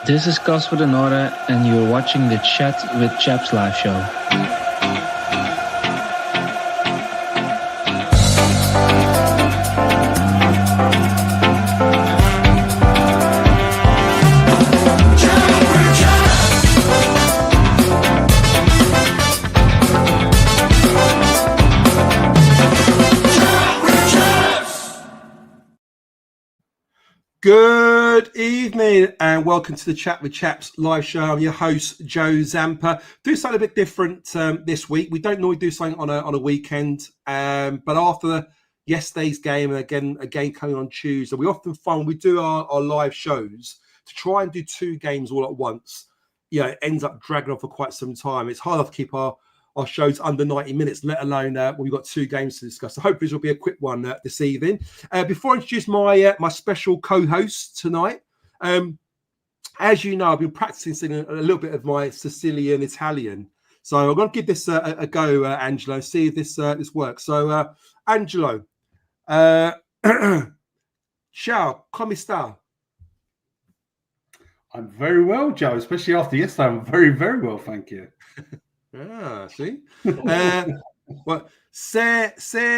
This is Casper de Nora, and you're watching the Chat with Chaps live show. Good evening and welcome to the Chat with Chaps live show. I'm your host, Joe Zampa. Do something a bit different this week. We don't normally do something on a weekend, but after yesterday's game and again coming on Tuesday, we often find we do our live shows to try and do two games all at once. It ends up dragging on for quite some time. It's hard enough to keep our shows under 90 minutes, let alone when we've got two games to discuss. So hopefully this will be a quick one this evening. Before I introduce my special co-host tonight, as you know, I've been practicing a little bit of my Sicilian Italian. So I'm going to give this a go, Angelo, see if this works. So, Angelo, ciao, come sta? I'm very well, Joe, especially after yesterday. I'm very, very well, thank you. Sì. Well, se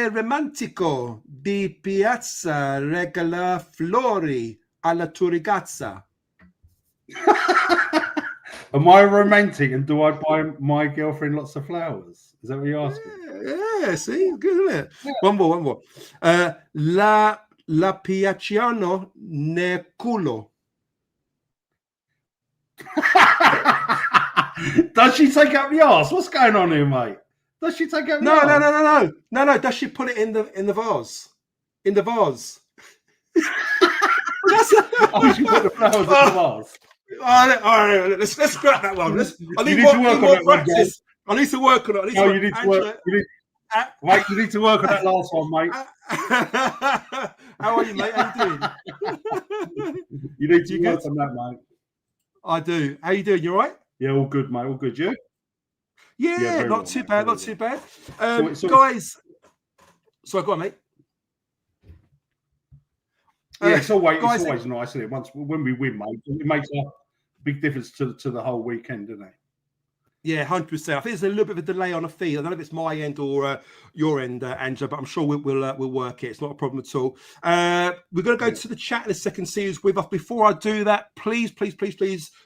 romantico di piazza regala flori alla tua ragazza. Am I romantic and do I buy my girlfriend lots of flowers? Is that what you're asking? Yeah, see, good, isn't it? Yeah. One more. La piacciono nel culo. Does she take up the arse? What's going on here, mate? Does she take up the arse? No. Does she put it in the vase? In the vase. She put the flowers in the vase. All right, let's scrap that one. I need more practice. I need to work on it. You need to work on that last one, mate. How are you, mate? How you doing? You need to work on that, mate. I do. How you doing? You all right? Yeah, all good, mate. All good. You? Yeah, not too bad. Not too bad. Guys, so go on, mate. It's always nice, isn't it? When we win, mate, it makes a big difference to the whole weekend, doesn't it? Yeah, 100%. I think there's a little bit of a delay on the feed. I don't know if it's my end or your end, Angela, but I'm sure we'll work it. It's not a problem at all. We're going to go to the chat in a second, see who's with us. Before I do that, please,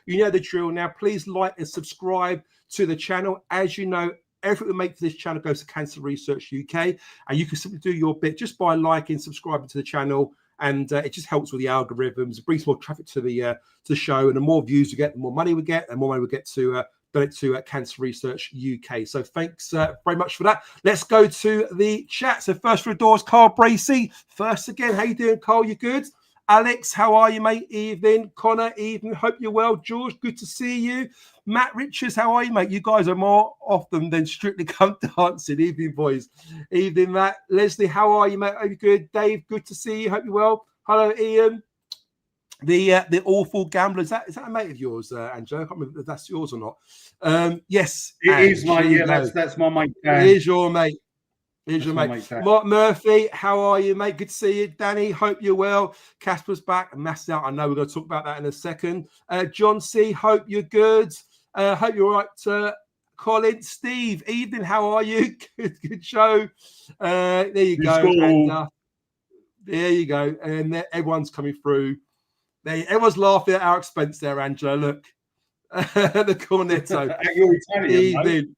you know the drill now. Please like and subscribe to the channel. As you know, everything we make for this channel goes to Cancer Research UK, and you can simply do your bit just by liking, subscribing to the channel. And it just helps with the algorithms. It brings more traffic to the show, and the more views we get, the more money we get, and more money we get to donate to Cancer Research UK. So thanks very much for that. Let's go to the chat. So first through the doors, Carl Bracey. First again, how you doing, Carl? You good? Alex, how are you, mate? Evening. Connor, evening. Hope you're well. George, good to see you. Matt Richards, how are you, mate? You guys are more often than Strictly Come Dancing. Evening, boys. Evening, Matt. Leslie, how are you, mate? Are you good? Dave, good to see you. Hope you're well. Hello, Ian. The awful gambler. Is that a mate of yours, Angelo? I can't remember if that's yours or not. Yes. It is, mate. Yeah, that's my mate. It is your mate. Here's your mate. Mark Murphy, how are you, mate? Good to see you. Danny, hope you're well. Casper's back. Massed out. I know we're going to talk about that in a second. John C, hope you're good. Hope you're all right. Colin, Steve, evening. How are you? Good show. There you go. And, there you go. And everyone's coming through. Everyone's laughing at our expense there, Angela. Look. The cornetto. At your Italian,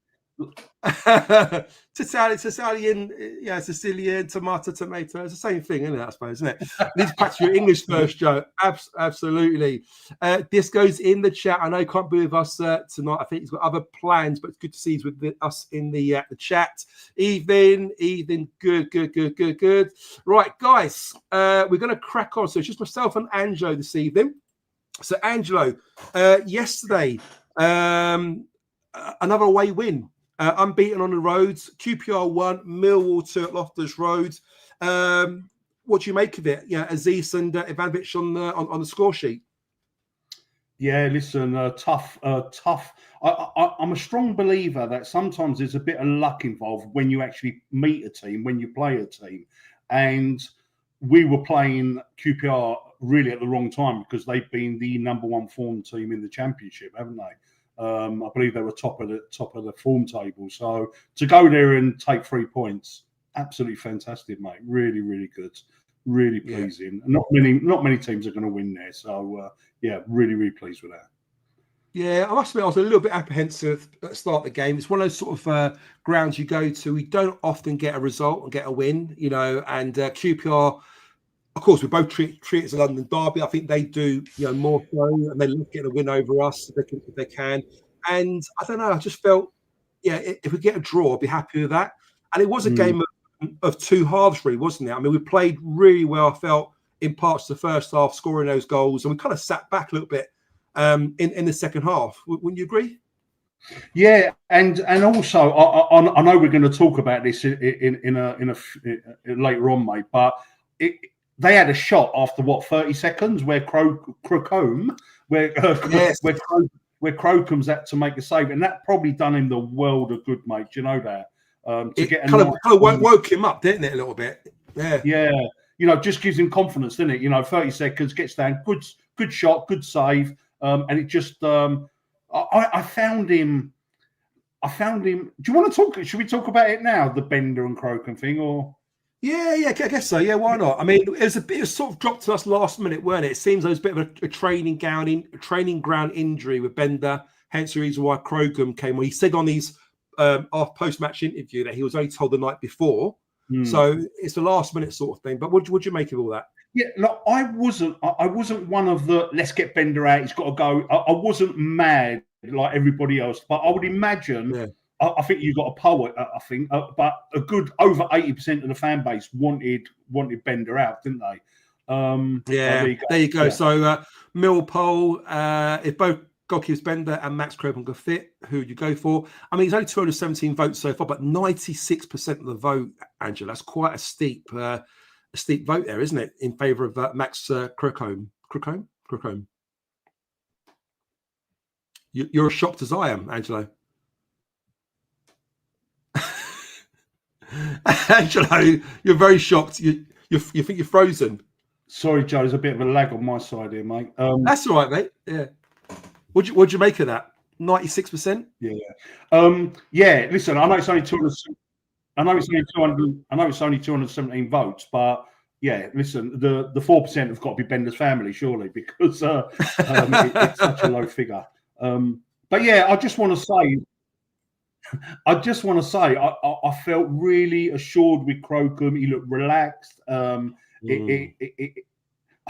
Sicilian, tomato. It's the same thing, isn't it? I suppose, isn't it? Need to practice your English first, Joe. Absolutely. This goes in the chat. I know you can't be with us tonight. I think he's got other plans, but it's good to see he's with us in the chat. Evening. Good. Right, guys, we're going to crack on. So it's just myself and Angelo this evening. So, Angelo, yesterday, another away win. Unbeaten on the roads. QPR 1, Millwall 2 at Loftus Road. What do you make of it? Yeah, Aziz and Ivanovic on the score sheet. Yeah, listen, tough. I'm a strong believer that sometimes there's a bit of luck involved when you actually meet a team, when you play a team. And we were playing QPR really at the wrong time, because they've been the #1 form team in the Championship, haven't they? I believe they were top of the form table. So to go there and take 3 points, absolutely fantastic, mate. Really, really good. Really pleasing. Yeah. Not many teams are going to win there. So really, really pleased with that. Yeah, I must admit, I was a little bit apprehensive at the start of the game. It's one of those sort of grounds you go to. We don't often get a result and get a win, you know. And QPR, of course, we both treat it as a London derby. I think they do, you know, more so, and they look at a win over us if they can. And I don't know, I just felt, if we get a draw, I'd be happy with that. And it was a game of two halves, really, wasn't it? I mean, we played really well, I felt, in parts of the first half, scoring those goals, and we kind of sat back a little bit in the second half. Wouldn't you agree? Yeah, and also I know we're going to talk about this in a later on, mate. But they had a shot after 30 seconds where Crocombe, where Crocombe's had to make a save, and that probably done him the world of good, mate. Do you know that? It kind of woke him up, didn't it, a little bit? Yeah. You know, just gives him confidence, doesn't it? You know, 30 seconds, gets down, good shot, good save. And it just, I found him. Do you want to talk? Should we talk about it now, the Bender and Crocombe thing, or? Yeah, I guess so. Yeah, why not? I mean, it was a bit of sort of dropped to us last minute, weren't it? It seems there was a bit of a training ground injury with Bender. Hence the reason why Crocombe came on. He said on his post-match interview that he was only told the night before. So it's a last minute sort of thing. But what do you make of all that? Yeah, look, I wasn't one of the let's get Bender out, he's got to go. I wasn't mad like everybody else, but I would imagine, I think you got a poet, but a good over 80% of the fan base wanted Bender out, didn't they? There you go. Yeah. So Millpole, if both goalkeepers Bender and Max Crocombe go fit, who would you go for? I mean, he's only 217 votes so far, but 96% of the vote, Angela, that's quite a steep vote there, isn't it, in favour of Max Crocombe? Crocombe. You're as shocked as I am, Angelo. Angelo, you're very shocked. You think you're frozen. Sorry, Joe. There's a bit of a lag on my side here, mate. That's all right, mate. Yeah. What'd you make of that? 96%. Yeah. Listen, I know it's only 200. I know it's only 217 votes, but yeah. Listen, the 4% have got to be Bender's family, surely, because it's such a low figure. But yeah, I just want to say, I felt really assured with Crocombe. He looked relaxed. I don't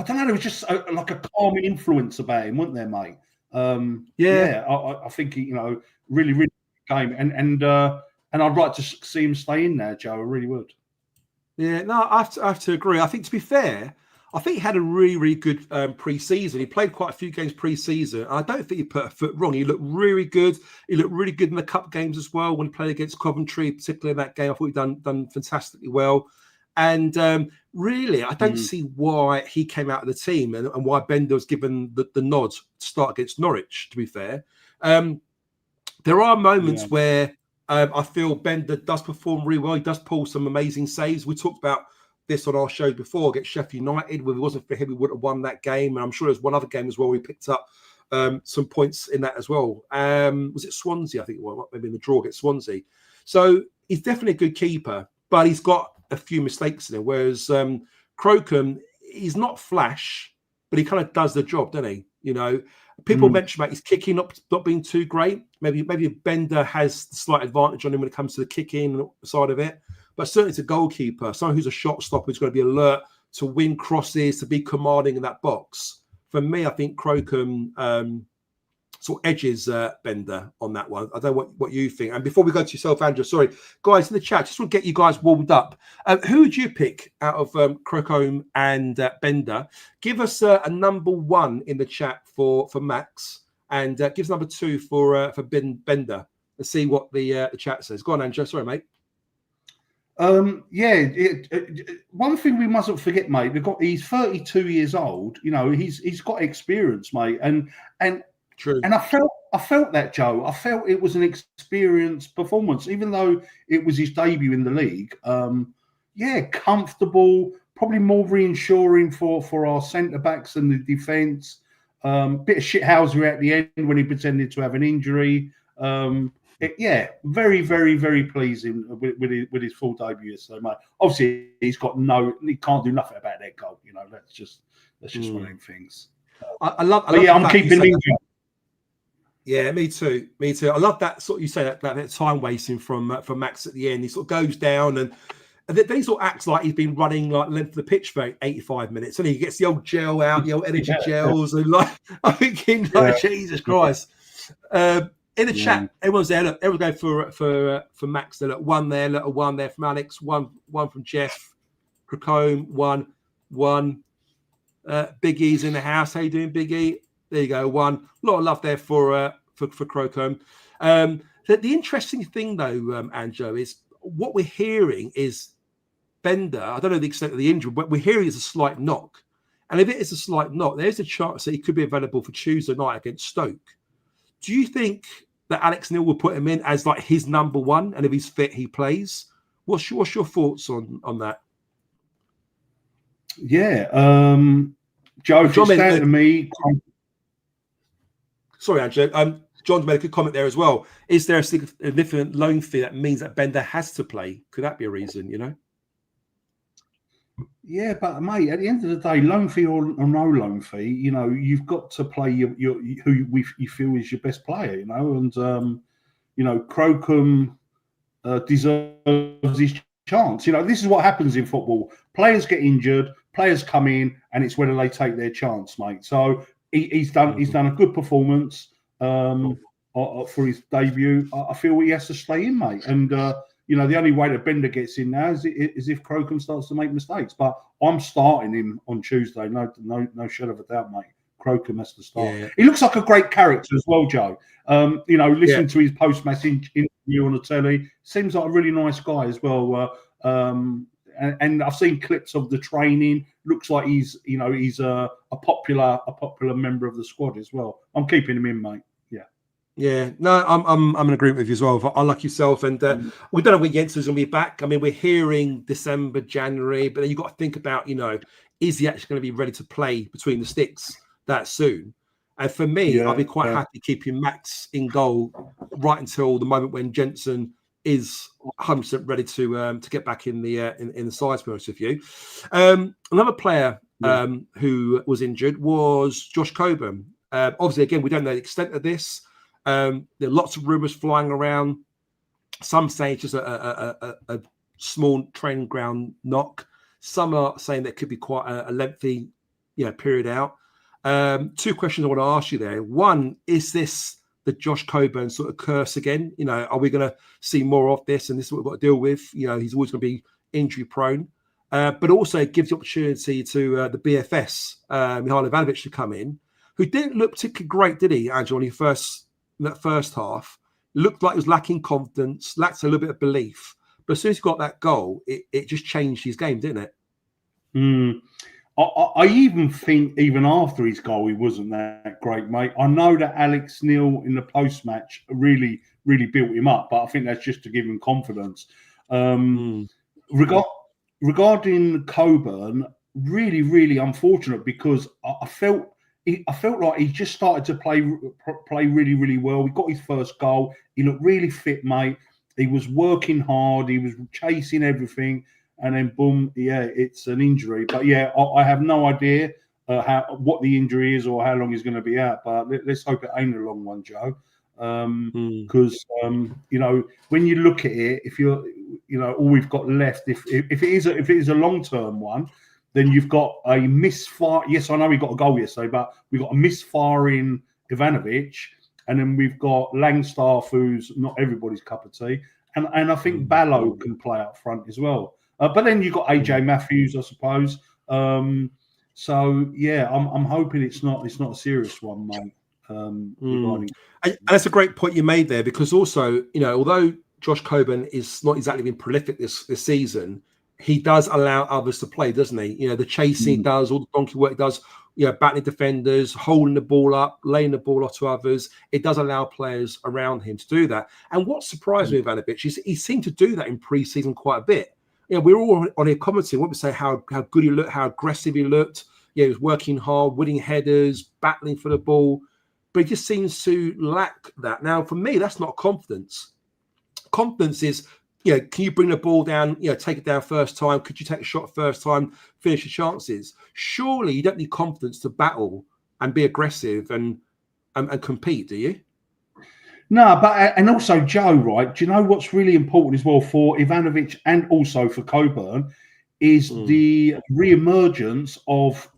know. There was just like a calming influence about him, wasn't there, mate? I think he, really, really game, and I'd like to see him stay in there, Joe. I really would. Yeah, no, I have to agree. I think, to be fair, I think he had a really, really good pre-season. He played quite a few games pre-season. I don't think he put a foot wrong. He looked really good. He looked really good in the cup games as well when he played against Coventry, particularly in that game. I thought he'd done fantastically well. And really, I don't see why he came out of the team and why Bender was given the nod to start against Norwich, to be fair. There are moments where I feel Bender does perform really well. He does pull some amazing saves. We talked about this on our show before against Sheffield United. If it wasn't for him, we would have won that game. And I'm sure there's one other game as well. We picked up some points in that as well. Was it Swansea? I think it was, maybe in the draw against Swansea. So he's definitely a good keeper, but he's got a few mistakes in it. Whereas Crocombe, he's not flash, but he kind of does the job, doesn't he? People mention about his kicking not being too great. Maybe Bender has the slight advantage on him when it comes to the kicking side of it. But certainly it's a goalkeeper, someone who's a shot stopper, who's going to be alert to win crosses, to be commanding in that box. For me, I think Crocombe sort of edges Bender on that one. I don't know what you think. And before we go to yourself, Andrew, sorry, guys in the chat, just want to get you guys warmed up. Who would you pick out of Crocombe and Bender? Give us a number 1 in the chat for Max, and give us number 2 for Bender. Let's see what the chat says. Go on, Andrew. Sorry, mate. One thing we mustn't forget, mate. He's 32 years old. He's got experience, mate, and true. And I felt that, Joe. I felt it was an experienced performance, even though it was his debut in the league. Comfortable. probably more reassuring for our centre backs and the defence. Bit of shithousery at the end when he pretended to have an injury. Very, very, very pleasing with his full debut yesterday, mate. Obviously, he can't do nothing about that goal. You know, that's just one of them things. I love I'm keeping him. Yeah, me too. I love that sort of, you say that time wasting from Max at the end. He sort of goes down and then he sort of acts like he's been running like length of the pitch for 85 minutes, and he gets the old gel out, the old energy gels, and like I'm thinking, like, Jesus Christ. In the chat, everyone's there. Look, everyone's going for Max. There, look, one there, little one there from Alex, one from Jeff, Cracombe, one. Biggie's in the house. How you doing, Biggie? There you go. One. A lot of love there for Cracombe. The interesting thing though, Anjo, is what we're hearing is Bender. I don't know the extent of the injury, but we're hearing it's a slight knock. And if it is a slight knock, there's a chance that he could be available for Tuesday night against Stoke. Do you think that Alex Neil will put him in as like his number one, and if he's fit, he plays? What's your thoughts on that? Yeah, Joe, if it's down to me. Sorry, Angela. John's made a good comment there as well. Is there a significant loan fee that means that Bender has to play? Could that be a reason? You know. Yeah, but mate, at the end of the day, loan fee or no loan fee, you know, you've got to play who you feel is your best player, you know, and you know, Crocombe deserves his chance. You know, this is what happens in football: players get injured, players come in, and it's whether they take their chance, mate. So he's done a good performance for his debut. I feel he has to stay in, mate, and. You know, the only way that Bender gets in now is if Crocombe starts to make mistakes. But I'm starting him on Tuesday. No shadow of a doubt, mate. Crocombe has to start. Yeah. He looks like a great character as well, Joe. You know, listening to his post-match interview on the telly, seems like a really nice guy as well. And I've seen clips of the training. Looks like he's a popular member of the squad as well. I'm keeping him in, mate. Yeah, no, I'm in agreement with you as well. I like yourself, and we don't know when Jensen's going to be back. I mean, we're hearing December, January, but then you've got to think about, you know, is he actually going to be ready to play between the sticks that soon? And for me, I'll be quite happy keeping Max in goal right until the moment when Jensen is 100% ready to get back in the side. To be honest with you, another player who was injured was Josh Coburn. Obviously, again, we don't know the extent of this. There are lots of rumours flying around. Some say it's just a small training ground knock. Some are saying that could be quite a lengthy, period out. Two questions I want to ask you there. One, is this the Josh Coburn sort of curse again? You know, are we going to see more of this? And this is what we've got to deal with. You know, he's always going to be injury prone. But also it gives the opportunity to the BFS, Mihailo Ivanovic, to come in, who didn't look particularly great, did he, Andrew, when he in that first half? Looked like he was lacking confidence, lacked a little bit of belief. But as soon as he got that goal, it just changed his game, didn't it? I even think even after his goal, he wasn't that great, mate. I know that Alex Neil in the post-match really, really built him up, but I think that's just to give him confidence. Regarding Coburn, really, really unfortunate, because I felt like he just started to play really, really well. He got his first goal. He looked really fit, mate. He was working hard. He was chasing everything. And then, boom, it's an injury. But, I have no idea what the injury is or how long he's going to be out. But let's hope it ain't a long one, Joe. Because, when you look at it, if you're, all we've got left, if it is a long-term one, then you've got a misfire. Yes, I know we got a goal yesterday, but we've got a misfiring Ivanovic, and then we've got Langstaff, who's not everybody's cup of tea, and I think Ballo can play up front as well. But then you've got AJ Matthews, I suppose. I'm hoping it's not a serious one, mate. And that's a great point you made there, because also, although Josh Coburn is not exactly been prolific this season, he does allow others to play, doesn't he? The chasing he does, all the donkey work he does, battling defenders, holding the ball up, laying the ball off to others. It does allow players around him to do that. And what surprised me, Ivanovic, is he seemed to do that in pre-season quite a bit. Yeah, we're all on here commenting. What we say, how good he looked, how aggressive he looked. Yeah, he was working hard, winning headers, battling for the ball, but he just seems to lack that. Now, for me, that's not confidence. Confidence is, can you bring the ball down? Take it down first time. Could you take a shot first time? Finish your chances. Surely you don't need confidence to battle and be aggressive and compete, do you? No, but and also Joe, right? Do you know what's really important as well for Ivanovic and also for Coburn is the re-emergence of,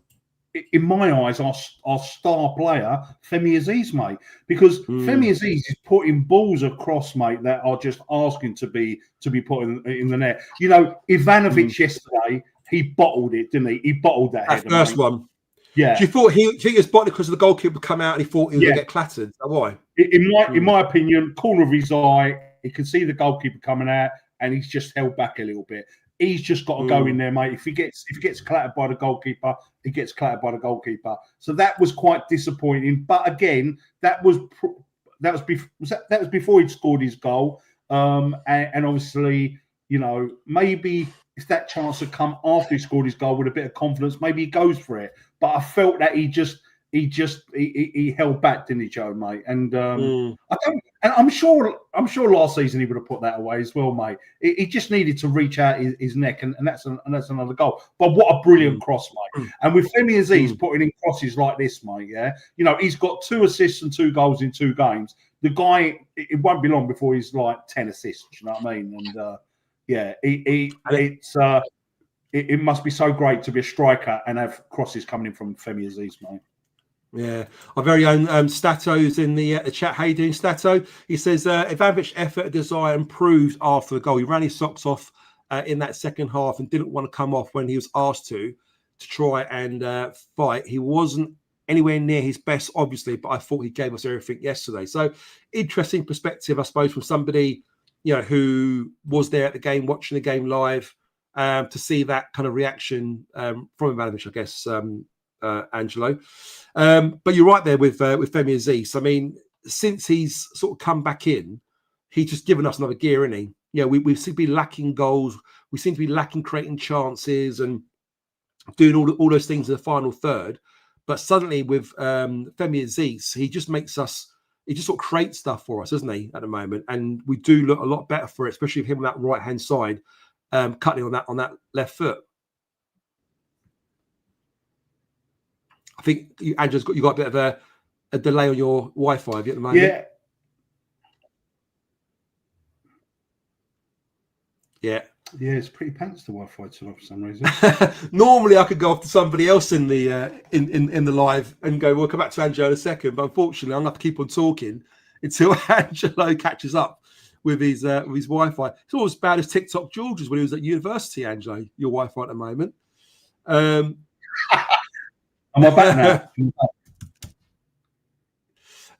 in my eyes, our star player Femi Aziz, mate. Because Femi Aziz is putting balls across, mate, that are just asking to be put in the net. Ivanovic yesterday, he bottled it, didn't he? He bottled that header, first mate. one. Yeah. Do you think it was bottled because the goalkeeper come out and he thought he was going to get clattered? Is that why? In my opinion, corner of his eye, he can see the goalkeeper coming out, and he's just held back a little bit. He's just got to go in there, mate. If he gets clattered by the goalkeeper, he gets clattered by the goalkeeper. So that was quite disappointing. But again, that was before he'd scored his goal, and obviously, maybe if that chance had come after he scored his goal with a bit of confidence, maybe he goes for it. But I felt that he held back, didn't he, Joe, mate? And I'm sure last season he would have put that away as well, mate. He just needed to reach out his neck, and that's another goal. But what a brilliant cross, mate! And with Femi Aziz putting in crosses like this, mate, he's got 2 assists and 2 goals in 2 games. The guy, it won't be long before he's like 10 assists. You know what I mean? And it must be so great to be a striker and have crosses coming in from Femi Aziz, mate. Yeah, our very own Stato's in the chat. How you doing, Stato? He says Ivanovic's effort and desire improved after the goal. He ran his socks off in that second half and didn't want to come off when he was asked to try and fight. He wasn't anywhere near his best, obviously, but I thought he gave us everything yesterday. So interesting perspective, I suppose, from somebody who was there at the game, watching the game live, to see that kind of reaction from Ivanovic, I guess. Angelo, but you're right there with Femi Aziz. I mean, since he's sort of come back in, he's just given us another gear, isn't he? We seem to be lacking goals. We seem to be lacking creating chances and doing all those things in the final third. But suddenly with Femi Aziz, he just makes us. He just sort of creates stuff for us, doesn't he? At the moment, and we do look a lot better for it, especially with him on that right hand side, cutting on that left foot. I think Andrew's you got a bit of a delay on your Wi-Fi at the moment. Yeah, it's pretty pants the Wi-Fi tonight for some reason. Normally, I could go off to somebody else in the in the live and go. We'll come back to Angelo in a second, but unfortunately, I'm going to have to keep on talking until Angelo catches up with his Wi-Fi. It's almost as bad as TikTok George's when he was at university. Angelo, your Wi-Fi at the moment. Am I back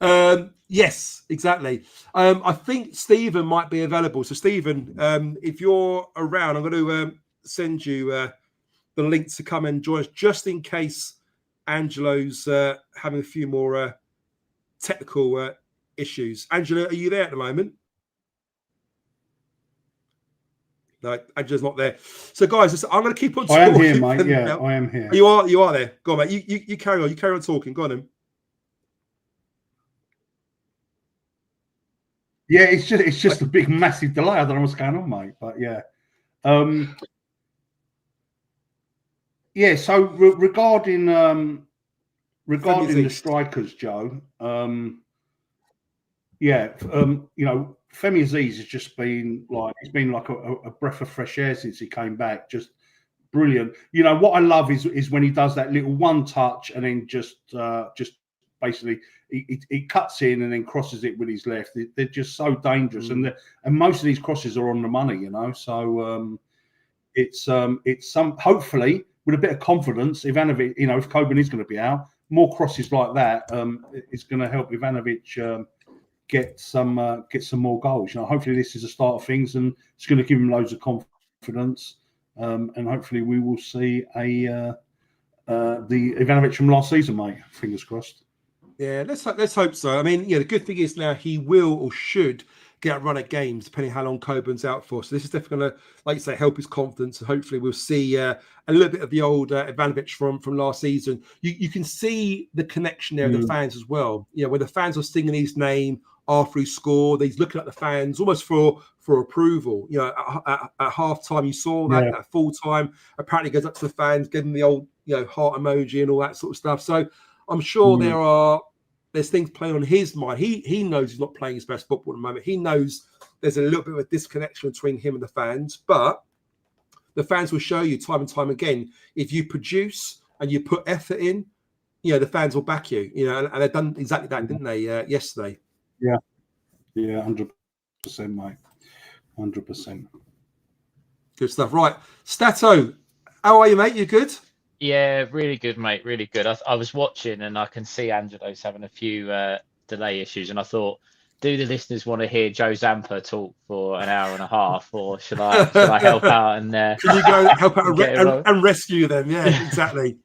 now? Yes, exactly. I think Stephen might be available. So, Stephen, if you're around, I'm going to send you the link to come and join us, just in case Angelo's having a few more technical issues. Angelo, are you there at the moment? No, Angela's not there. So, guys, I'm going to keep on talking. I am here, mate. Yeah, I am here. You are there. Go on, mate. You carry on. You carry on talking. Go on, then. Yeah, it's just a big, massive delay. I don't know what's going on, mate. But yeah, So regarding the strikers, Joe. Femi Aziz has just been like a breath of fresh air since he came back. Just brilliant. What I love is when he does that little one touch and then just basically he cuts in and then crosses it with his left. They're just so dangerous, and most of these crosses are on the money. So it's some, hopefully with a bit of confidence, Ivanovic. If Coburn is going to be out, more crosses like that is going to help Ivanovic get some more goals. Hopefully this is the start of things, and it's going to give him loads of confidence. And hopefully we will see the Ivanovic from last season, mate. Fingers crossed. Yeah, let's hope so. I mean, the good thing is now he will or should get a run at games, depending how long Coburn's out for. So this is definitely going to, like you say, help his confidence. And hopefully we'll see a little bit of the old Ivanovic from last season. You can see the connection there with the fans as well. You know, when the fans are singing his name after he scored, he's looking at the fans almost for approval. You know, at half time, you saw that. At full time, apparently goes up to the fans, giving the old, you know, heart emoji and all that sort of stuff. So I'm sure there's things playing on his mind. He knows he's not playing his best football at the moment. He knows there's a little bit of a disconnection between him and the fans, but the fans will show you time and time again, if you produce and you put effort in, you know, the fans will back you, you know, and they've done exactly that, didn't they, yesterday? Yeah, 100%, mate. 100%. Good stuff. Right. Stato, how are you, mate? You good? Yeah, really good, mate. Really good. I was watching and I can see Angelo's having a few delay issues, and I thought, do the listeners want to hear Joe Zampa talk for an hour and a half, or should I help out and can you go help out and rescue them? Yeah, exactly.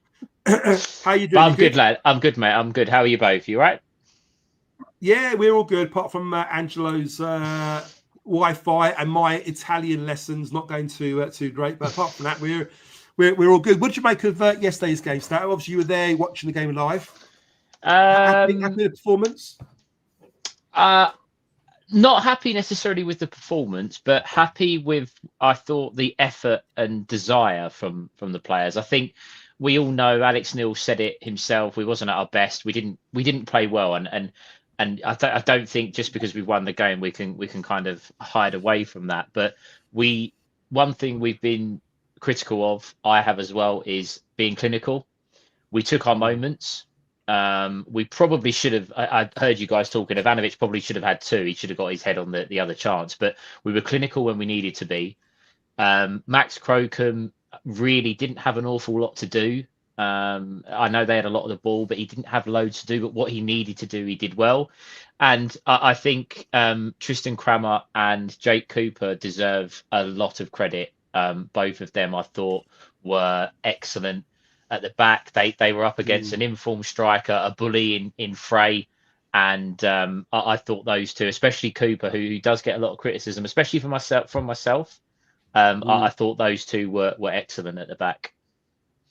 How you doing? But I'm good, lad. I'm good, mate. I'm good. How are you both? You right? Yeah, we're all good, apart from Angelo's Wi-Fi and my Italian lessons not going too great. But apart from that, we're all good. What did you make of yesterday's game, Stat? Obviously, you were there watching the game live. Happy with the performance? Not happy necessarily with the performance, but happy with, I thought, the effort and desire from the players. I think we all know, Alex Neil said it himself, we wasn't at our best. We didn't play well, and I don't think just because we've won the game we can kind of hide away from that. But one thing we've been critical of, I have as well, is being clinical. We took our moments. We probably should have. I heard you guys talking. Ivanovic probably should have had two. He should have got his head on the other chance. But we were clinical when we needed to be. Max Crocombe really didn't have an awful lot to do. I know they had a lot of the ball, but he didn't have loads to do. But what he needed to do, he did well. And I think Tristan Kramer and Jake Cooper deserve a lot of credit. Both of them, I thought, were excellent at the back. They were up against an informed striker, a bully in Frey, and I thought those two, especially Cooper, who does get a lot of criticism, especially from myself. I thought those two were excellent at the back.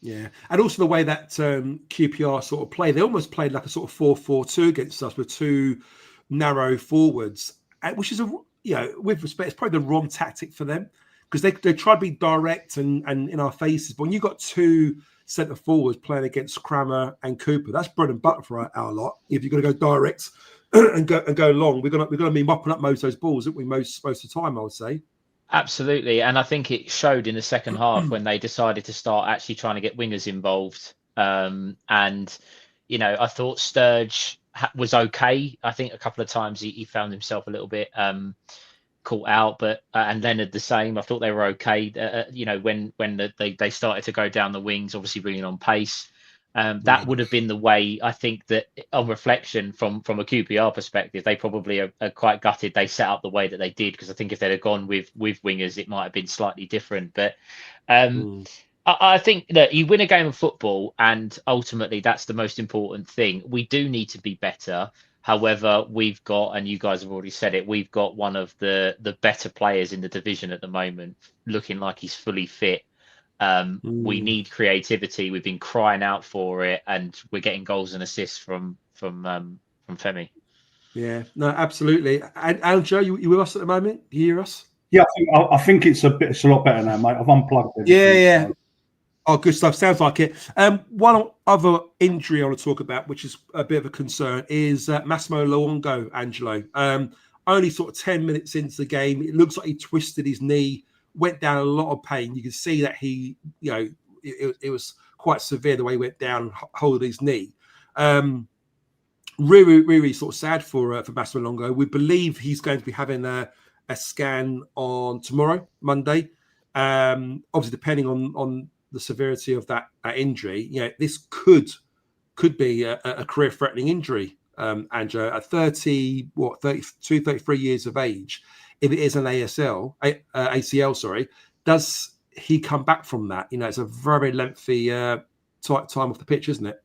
Yeah, and also the way that QPR sort of play, they almost played like a sort of 4-4-2 against us with two narrow forwards, which is with respect, it's probably the wrong tactic for them, because they try to be direct and in our faces. But when you've got two centre forwards playing against Kramer and Cooper, that's bread and butter for our lot. If you're going to go direct and go long, we're going to be mopping up most of those balls, aren't we? Most of the time, I would say. Absolutely, and I think it showed in the second half when they decided to start actually trying to get wingers involved. And I thought Sturge was okay. I think a couple of times he found himself a little bit caught out, but and Leonard the same. I thought they were okay. When they started to go down the wings, obviously bringing on pace. That would have been the way. I think that on reflection, from a QPR perspective, they probably are quite gutted they set up the way that they did, because I think if they'd have gone with wingers, it might have been slightly different. But I think that you win a game of football, and ultimately that's the most important thing. We do need to be better. However, we've got, and you guys have already said it, we've got one of the better players in the division at the moment, looking like he's fully fit. We need creativity. We've been crying out for it, and we're getting goals and assists from Femi. Yeah, no, absolutely. And Joe, you with us at the moment? You hear us? Yeah, I think it's a lot better now, mate. I've unplugged it. Yeah. So. Oh, good stuff. Sounds like it. One other injury I want to talk about, which is a bit of a concern, is Massimo Luongo, Angelo. Only sort of 10 minutes into the game, it looks like he twisted his knee, went down a lot of pain. You can see that he, it was quite severe the way he went down, holding his knee. Really, really sort of sad for Massimo Luongo. We believe he's going to be having a scan on tomorrow, Monday. Obviously, depending on the severity of that injury, this could be a career-threatening injury. Andrew, at 32, 33 years of age, if it is an ACL, sorry, does he come back from that? It's a very lengthy time off the pitch, isn't it?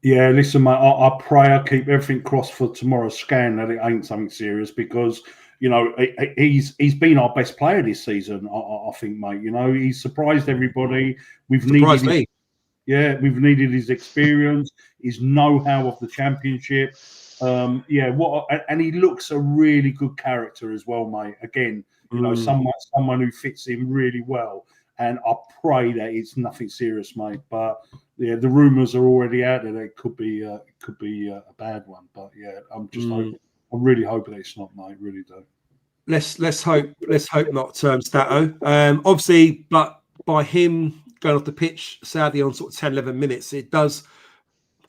Yeah, listen, mate, I pray, I keep everything crossed for tomorrow's scan that it ain't something serious, because, he's been our best player this season. I think, mate. He's surprised everybody. We've needed his experience, his know-how of the Championship. And he looks a really good character as well, mate. Again, someone who fits in really well. And I pray that it's nothing serious, mate. But yeah, the rumours are already out there that it could be a bad one. But yeah, I'm really hoping it's not, mate. Really do. Let's hope not, Stato. Obviously, but by him going off the pitch, sadly on sort of 10, 11 minutes, it does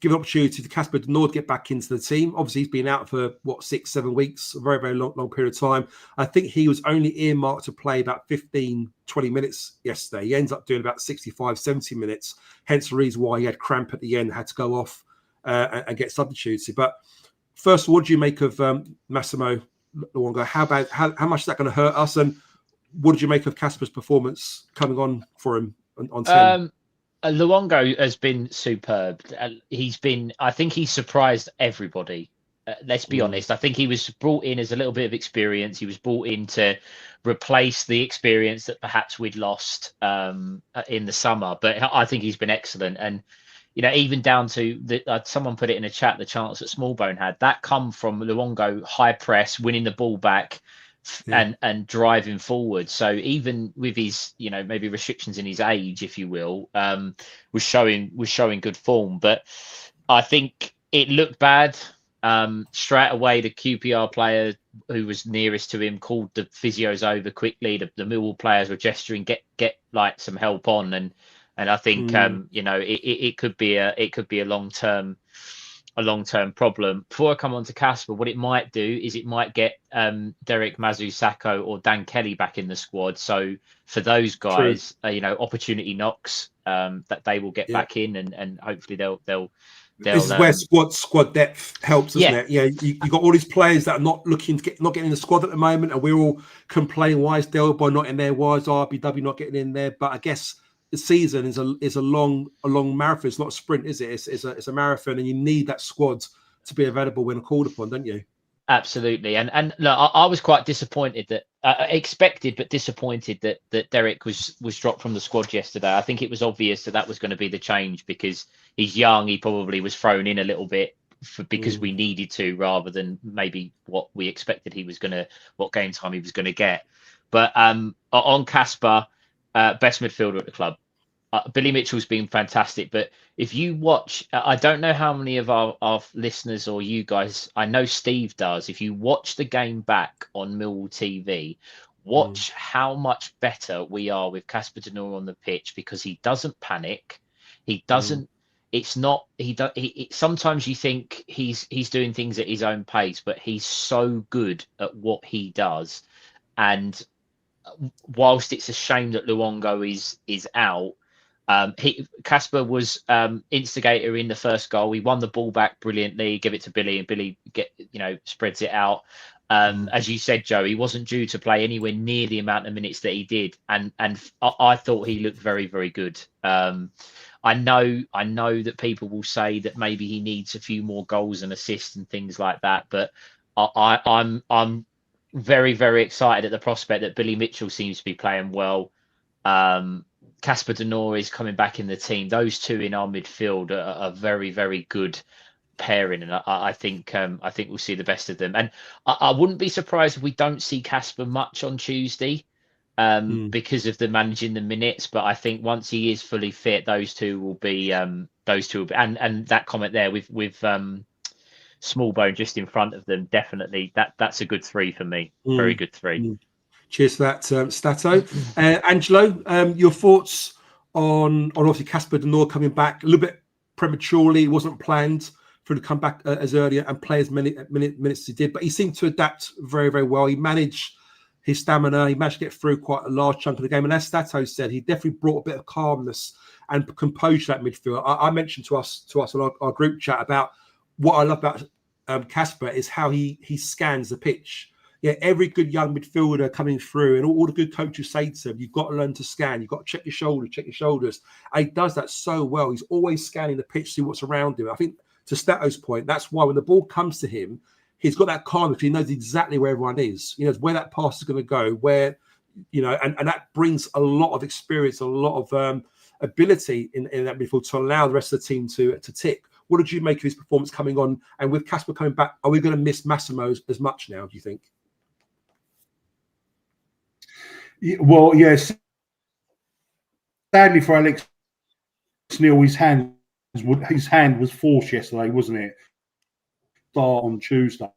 give an opportunity to Casper De Norre to get back into the team. Obviously, he's been out for 6, 7 weeks, a very, very long period of time. I think he was only earmarked to play about 15, 20 minutes yesterday. He ends up doing about 65, 70 minutes, hence the reason why he had cramp at the end, had to go off and get substituted. But first of all, what do you make of Massimo Luongo? How much is that going to hurt us? And what did you make of Casper's performance coming on for him on 10? Luongo has been superb. I think he's surprised everybody. Let's be honest. I think he was brought in as a little bit of experience. He was brought in to replace the experience that perhaps we'd lost in the summer. But I think he's been excellent. And, even down to someone put it in a chat, the chance that Smallbone had, that come from Luongo, high press, winning the ball back, and driving forward. So even with his, maybe restrictions in his age, if you will, was showing good form. But I think it looked bad. Straight away, the QPR player who was nearest to him called the physios over quickly. The Millwall players were gesturing, get like some help on, and I think it could be a long-term problem. Before I come on to Casper, what it might do is it might get Derek Mazu-Sako or Dan Kelly back in the squad. So for those guys, opportunity knocks that they will get back in, and hopefully they'll. This is where squad depth helps, isn't it? Yeah, you got all these players that are not getting in the squad at the moment, and we're all complaining, why is Delboy not in there? Why is RBW not getting in there? But I guess the season is a long marathon. It's not a sprint, is it? It's a marathon, and you need that squad to be available when called upon, don't you? Absolutely. And look, I was quite disappointed that expected but disappointed that Derek was dropped from the squad yesterday. I think it was obvious that was going to be the change because he's young. He probably was thrown in a little bit because we needed to, rather than maybe what we expected what game time he was going to get. But on Casper, best midfielder at the club. Billy Mitchell's been fantastic, but if you watch, I don't know how many of our listeners or you guys, I know Steve does, if you watch the game back on Millwall TV, watch how much better we are with Casper De Norre on the pitch, because he doesn't panic. He doesn't, sometimes you think he's doing things at his own pace, but he's so good at what he does. And whilst it's a shame that Luongo is out, Casper was instigator in the first goal. He won the ball back brilliantly, give it to Billy, and Billy spreads it out. As you said, Joe, he wasn't due to play anywhere near the amount of minutes that he did, and I thought he looked very, very good. I know that people will say that maybe he needs a few more goals and assists and things like that, but I'm very, very excited at the prospect that Billy Mitchell seems to be playing well. Casper De Norre is coming back in the team. Those two in our midfield are very, very good pairing, and I think we'll see the best of them. And I wouldn't be surprised if we don't see Casper much on Tuesday because of the managing the minutes. But I think once he is fully fit, those two will be, and that comment there with Smallbone just in front of them, definitely that's a good 3 for me. Very good 3. Cheers for that, Stato. Angelo, your thoughts on obviously Casper De Norre coming back a little bit prematurely. It wasn't planned for him to come back as earlier and play as many minutes as he did, but he seemed to adapt very, very well. He managed his stamina. He managed to get through quite a large chunk of the game. And as Stato said, he definitely brought a bit of calmness and composure to that midfield. I mentioned to us on our group chat about what I love about Casper is how he scans the pitch. Yeah, every good young midfielder coming through, and all the good coaches say to him, you've got to learn to scan. You've got to check your shoulders. And he does that so well. He's always scanning the pitch, see what's around him. I think to Stato's point, that's why when the ball comes to him, he's got that calmness. He knows exactly where everyone is. He knows where that pass is going to go, where, and that brings a lot of experience, a lot of ability in that midfield to allow the rest of the team to tick. What did you make of his performance coming on? And with Kasper coming back, are we going to miss Massimo as much now, do you think? Well, yes. Sadly for Alex Neil, his hand was forced yesterday, wasn't it? Start on Tuesday.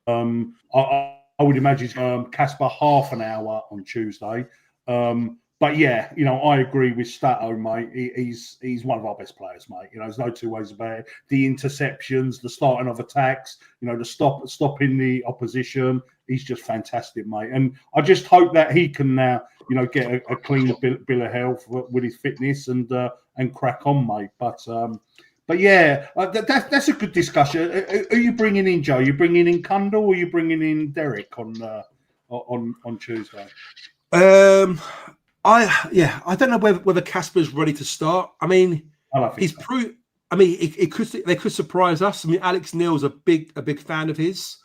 I would imagine Kasper half an hour on Tuesday. But yeah, I agree with Stato, mate. He's one of our best players, mate. There's no two ways about it. The interceptions, the starting of attacks, the stopping the opposition. He's just fantastic, mate. And I just hope that he can now, get a clean bill of health with his fitness and crack on, mate. But yeah, that's a good discussion. Are you bringing in, Joe? Are you bringing in Kundle or are you bringing in Derek on Tuesday? I don't know whether Kasper's ready to start. I mean, he's proved. I mean, they could surprise us. I mean, Alex Neil's a big fan of his,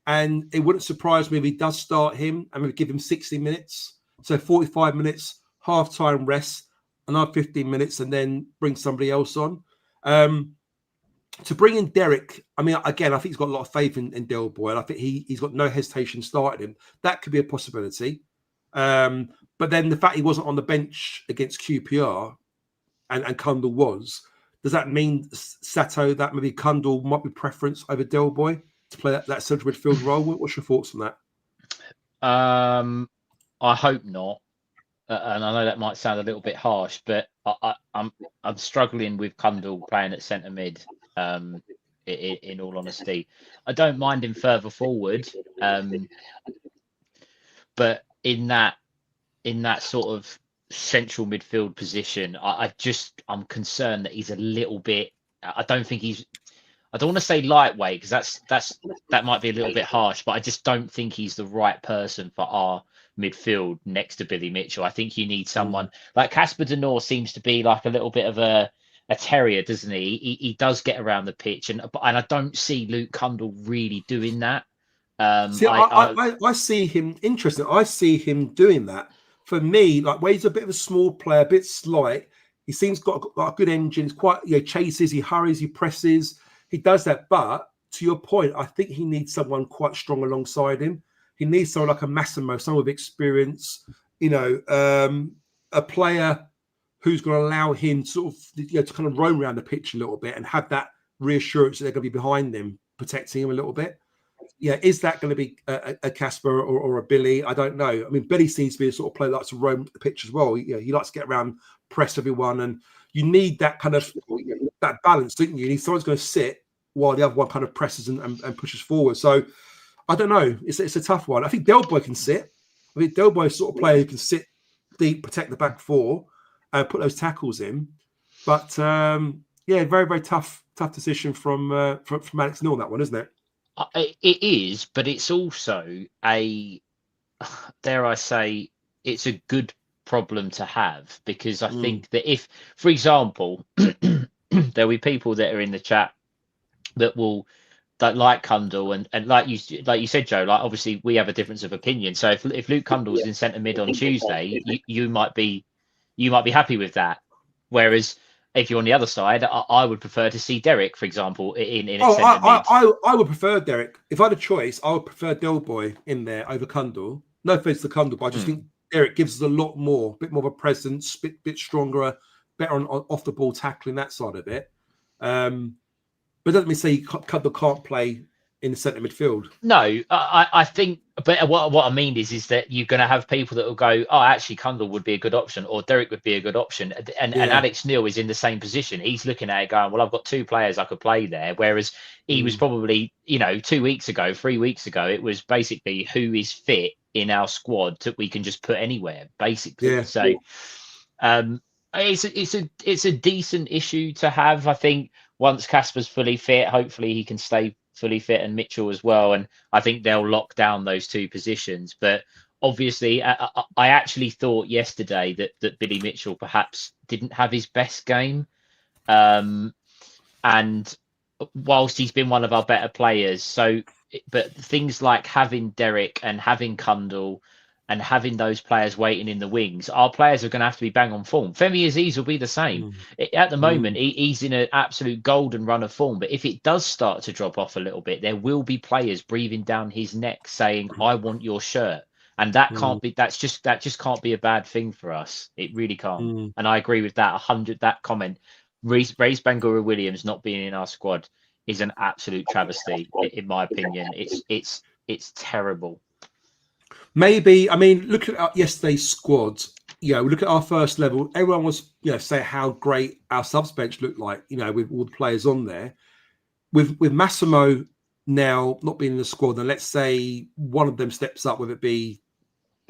and it wouldn't surprise me if he does start him and maybe give him 60 minutes, so 45 minutes, half-time rest, another 15 minutes, and then bring somebody else on. To bring in Derek, I mean, again, I think he's got a lot of faith in Del Boy, and I think he's got no hesitation starting him. That could be a possibility. But then the fact he wasn't on the bench against QPR and Kundle was, does that mean, Stato, that maybe Kundle might be preference over Del Boy to play that central midfield role? What's your thoughts on that? I hope not. And I know that might sound a little bit harsh, but I'm struggling with Kundle playing at centre mid. In all honesty, I don't mind him further forward, but in that sort of central midfield position, I'm concerned that he's a little bit. I don't want to say lightweight because that might be a little bit harsh, but I just don't think he's the right person for our midfield next to Billy Mitchell. I think you need someone like Kasper De Norre seems to be like a little bit of a terrier, doesn't he? He does get around the pitch, and I don't see Luke Kundle really doing that. I see him interesting. I see him doing that. For me, like where he's a bit of a small player, a bit slight. He seems got a good engine. He's quite chases, he hurries, he presses, he does that. But to your point, I think he needs someone quite strong alongside him. He needs someone like a Massimo, someone with experience. A player who's going to allow him sort of to kind of roam around the pitch a little bit and have that reassurance that they're going to be behind him, protecting him a little bit. Yeah, is that going to be a Kasper or a Billy? I don't know. I mean, Billy seems to be a sort of player that likes to roam the pitch as well. He likes to get around, press everyone, and you need that kind of that balance, don't you? You need someone's going to sit while the other one kind of presses and pushes forward. So I don't know. It's a tough one. I think Del Boy can sit. I mean, Del Boy is sort of player who can sit deep, protect the back four, and put those tackles in. But very, very tough decision from Alex Neil on that one, isn't it? It is, but it's also dare I say, it's a good problem to have, because I think that if, for example, there'll be people that are in the chat that like Kundle and like you said, Joe, like obviously we have a difference of opinion. So if Luke Kundle's in centre mid on Tuesday, you might be happy with that. Whereas if you're on the other side, I would prefer to see Derek, for example, in centre mid. I would prefer Derek. If I had a choice, I would prefer Del Boy in there over Kundle. No offense to Kundle, but I just think Derek gives us a lot more, bit more of a presence, bit stronger, better on off the ball tackling, that side of it. But doesn't mean say Kundle can't play in the centre midfield. No, I think, but what I mean is that you're going to have people that will go, oh, actually, Kundle would be a good option, or Derek would be a good option. And Alex Neil is in the same position. He's looking at it going, well, I've got two players I could play there. Whereas he was probably, 3 weeks ago, it was basically who is fit in our squad that we can just put anywhere, basically. Yeah. So it's a decent issue to have. I think once Kasper's fully fit, hopefully he can stay fully fit, and Mitchell as well, and I think they'll lock down those two positions. But obviously I actually thought yesterday that Billy Mitchell perhaps didn't have his best game. and whilst he's been one of our better players, but things like having Derek and having Kundal and having those players waiting in the wings, our players are going to have to be bang on form. Femi Aziz will be the same. At the moment, he's in an absolute golden run of form. But if it does start to drop off a little bit, there will be players breathing down his neck saying, "I want your shirt." And that can't be. That just can't be a bad thing for us. It really can't. And I agree with that. 100. That comment. Race Bangura Williams not being in our squad is an absolute travesty, in my opinion. It's terrible. Maybe, I mean, look at yesterday's squad. Look at our first level. Everyone was, say how great our subs bench looked like, with all the players on there. With Massimo now not being in the squad, and let's say one of them steps up, whether it be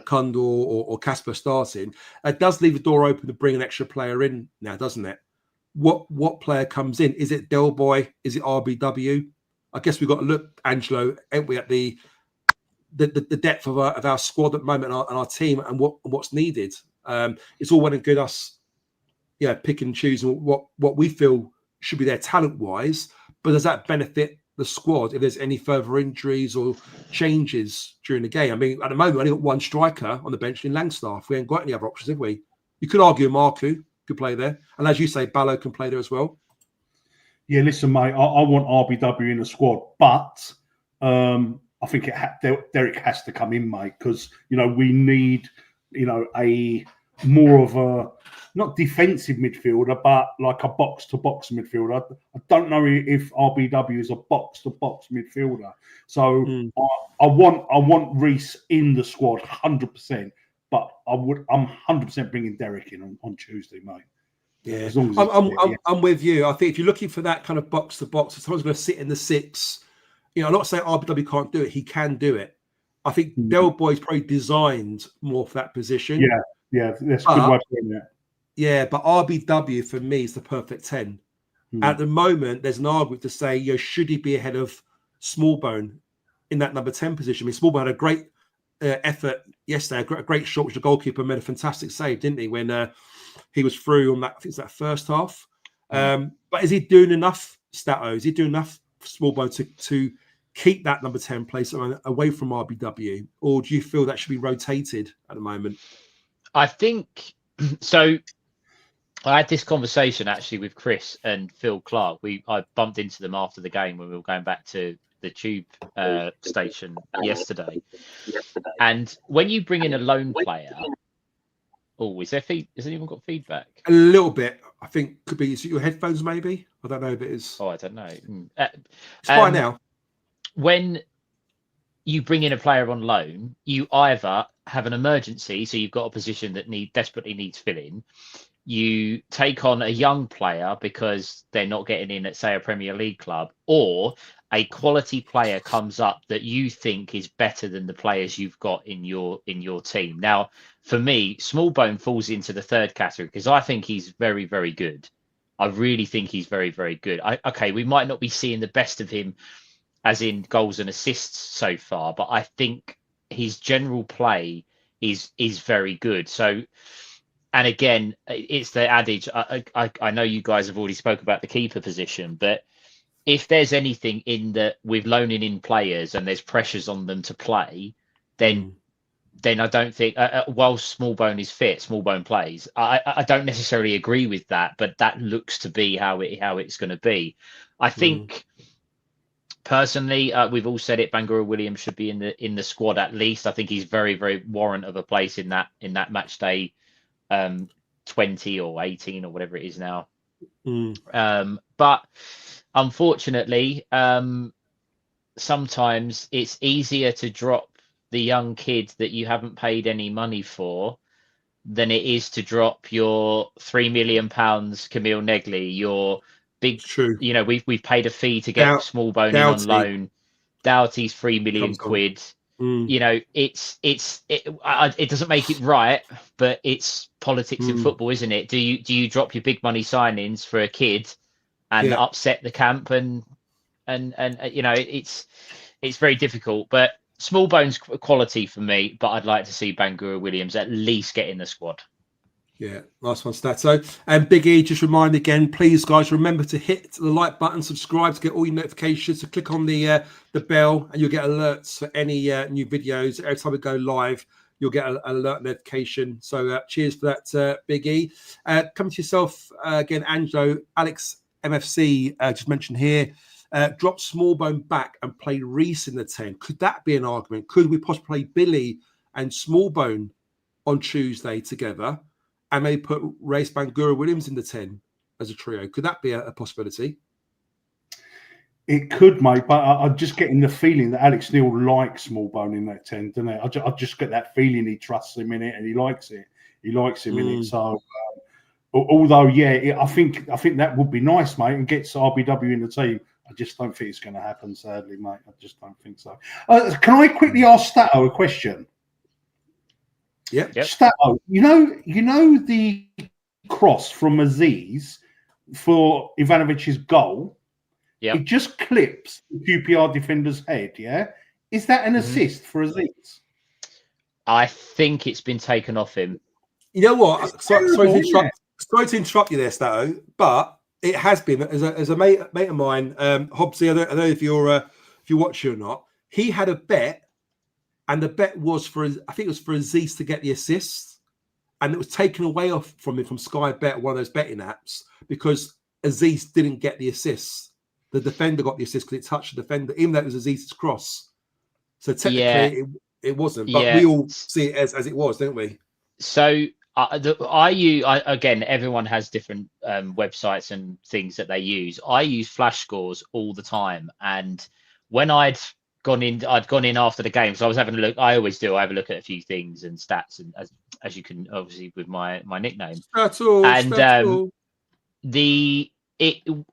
Kundal or Casper starting, it does leave the door open to bring an extra player in now, doesn't it? What player comes in? Is it Del Boy? Is it RBW? I guess we've got to look, Angelo, ain't we, at the depth of our squad at the moment and our team and what's needed. It's all well and good us, pick and choose what we feel should be there talent wise, but does that benefit the squad if there's any further injuries or changes during the game? I mean, at the moment, we only got one striker on the bench in Langstaff. We ain't got any other options, have we? You could argue Marku could play there, and as you say, Ballo can play there as well. Yeah, listen, mate, I want RBW in the squad, but I think Derek has to come in, mate, because we need a more of a not defensive midfielder, but like a box to box midfielder. I don't know if RBW is a box to box midfielder, so I want Reece in the squad 100%. But I'm 100% bringing Derek in on Tuesday, mate. Yeah, as long as I'm with you. I think if you're looking for that kind of box to box, if someone's going to sit in the six. I'm not saying RBW can't do it. He can do it. I think Del Boy's probably designed more for that position. Yeah, that's a good way of putting it. Yeah, but RBW for me is the perfect 10. At the moment, there's an argument to say, should he be ahead of Smallbone in that number 10 position? I mean, Smallbone had a great effort yesterday, a great shot, which the goalkeeper made a fantastic save, didn't he? When he was through on that, I think it's that first half. But is he doing enough, Stato? Is he doing enough for Smallbone to keep that number 10 place away from RBW? Or do you feel that should be rotated at the moment? I think so. I had this conversation actually with Chris and Phil Clark. I bumped into them after the game when we were going back to the tube station yesterday. And when you bring in a lone player, has anyone got feedback? A little bit. I think could be. Is it your headphones? Maybe. I don't know if it is. Oh, I don't know. It's fine now. When you bring in a player on loan, you either have an emergency, so you've got a position that desperately needs filling. You take on a young player because they're not getting in at, say, a Premier League club, or a quality player comes up that you think is better than the players you've got in your team. Now, for me, Smallbone falls into the third category because I think he's very, very good. I really think he's very, very good. We might not be seeing the best of him as in goals and assists so far, but I think his general play is very good. So, and again, it's the adage. I know you guys have already spoke about the keeper position, but if there's anything in that with loaning in players and there's pressures on them to play, then I don't think while Smallbone is fit, Smallbone plays. I don't necessarily agree with that, but that looks to be how it's going to be. I think personally, we've all said it. Bangura Williams should be in the squad at least. I think he's very, very warrant of a place in that match day 20 or 18 or whatever it is now. But unfortunately, sometimes it's easier to drop the young kid that you haven't paid any money for than it is to drop your £3 million Camille Negley, your big, True. We've paid a fee to get Smallbone in on loan. Doughty's £3 million quid. It doesn't make it right, but it's politics in football, isn't it? Do you drop your big money signings for a kid and upset the camp and it's very difficult. But Smallbone's quality for me, but I'd like to see Bangura Williams at least get in the squad. Yeah, nice one, Stato. And Big E, just remind again, please, guys, remember to hit the like button, subscribe to get all your notifications. So click on the bell, and you'll get alerts for any new videos. Every time we go live, you'll get an alert notification. So cheers for that, Big E. Coming to yourself again, Angelo. Alex MFC just mentioned here. Drop Smallbone back and play Reese in the 10. Could that be an argument? Could we possibly play Billy and Smallbone on Tuesday together? And maybe put Race Bangura Williams in the 10 as a trio. Could that be a possibility? It could, mate, but I'm just getting the feeling that Alex Neil likes Smallbone in that 10, doesn't it? I just get that feeling he trusts him in it and he likes it. He likes him in it. So, although, yeah, I think that would be nice, mate, and gets RBW in the team. I just don't think it's going to happen, sadly, mate. I just don't think so. Can I quickly ask Stato a question? Yep. Stato, you know the cross from Aziz for Ivanovic's goal. Yeah, it just clips the QPR defender's head. Yeah, is that an assist for Aziz? I think it's been taken off him. You know what? Sorry to interrupt you there, Stato, but it has been as a mate of mine, Hobbsy. I don't know if you're watching or not. He had a bet. And the bet was I think it was for Aziz to get the assist. And it was taken away from him from Sky Bet, one of those betting apps, because Aziz didn't get the assist. The defender got the assist because it touched the defender, even though it was Aziz's cross. So technically it wasn't. But we all see it as it was, don't we? So again, everyone has different websites and things that they use. I use Flash Scores all the time. And when I'd gone in after the game, so I was having a look. I always do. I have a look at a few things and stats, and as you can obviously with my nickname.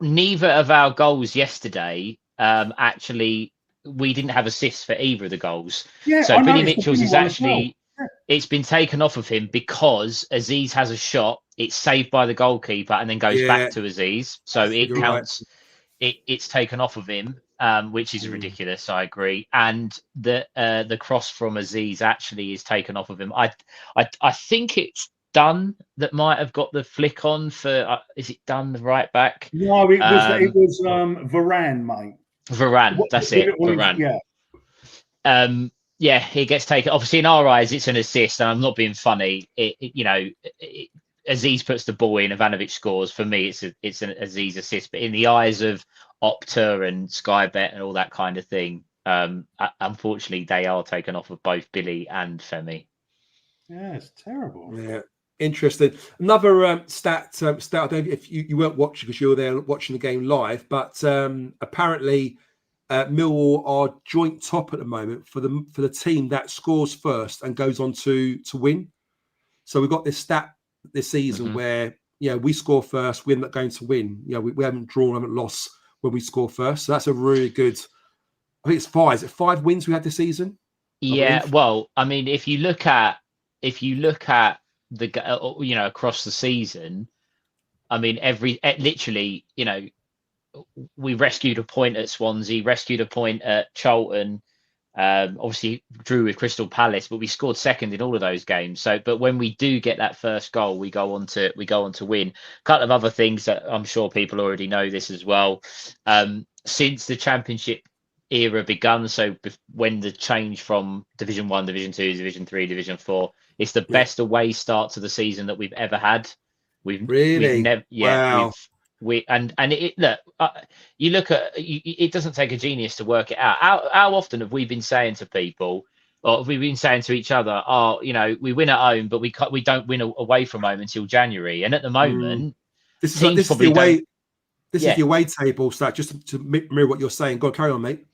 Neither of our goals yesterday actually, we didn't have assists for either of the goals. Yeah, so Billy Mitchell's is actually it's been taken off of him because Aziz has a shot. It's saved by the goalkeeper and then goes back to Aziz, so it counts. Right. It's taken off of him. Which is ridiculous, I agree. And the cross from Aziz actually is taken off of him. I think it's Dunn that might have got the flick on for. Is it Dunn, the right back? No, it was Varane, mate. Varane, that's it. Varane. Yeah. Yeah, he gets taken. Obviously, in our eyes, it's an assist, and I'm not being funny. Aziz puts the ball in, Ivanovic scores. For me, it's an Aziz assist, but in the eyes of Opta and Sky Bet and all that kind of thing, unfortunately, they are taken off of both Billy and Femi. Yeah, it's terrible. Yeah, interesting. Another stat. I don't know if you weren't watching because you were there watching the game live, but apparently Millwall are joint top at the moment for the team that scores first and goes on to win. So we've got this stat this season where we score first, we end up going to win. We haven't drawn, haven't lost when we score first. So that's a really good. I think it's 5. Is it 5 wins we had this season? Yeah. Well, I mean, if you look at the across the season, I mean, literally, we rescued a point at Swansea, rescued a point at Charlton. Obviously drew with Crystal Palace, but we scored second in all of those games. So, but when we do get that first goal, we go on to win. A couple of other things that I'm sure people already know this as well. Since the Championship era begun, so when the change from Division 1, Division 2, Division 3, Division 4, it's the best away start to the season that we've ever had. We've never, wow. You look at it doesn't take a genius to work it out. How often have we been saying to people, or have we been saying to each other, we win at home, but we don't win away from home until January? And at the moment, this is the away table stat. Just to mirror what you're saying. Go on, carry on, mate.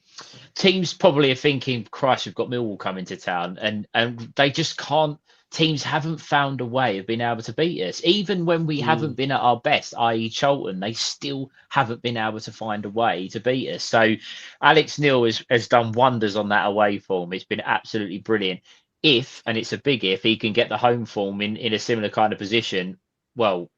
Teams probably are thinking, Christ, we've got Millwall coming to town, and they just can't. Teams haven't found a way of being able to beat us. Even when we haven't been at our best, i.e. Charlton, they still haven't been able to find a way to beat us. So Alex Neil has done wonders on that away form. It's been absolutely brilliant. If, and it's a big if, he can get the home form in a similar kind of position, well,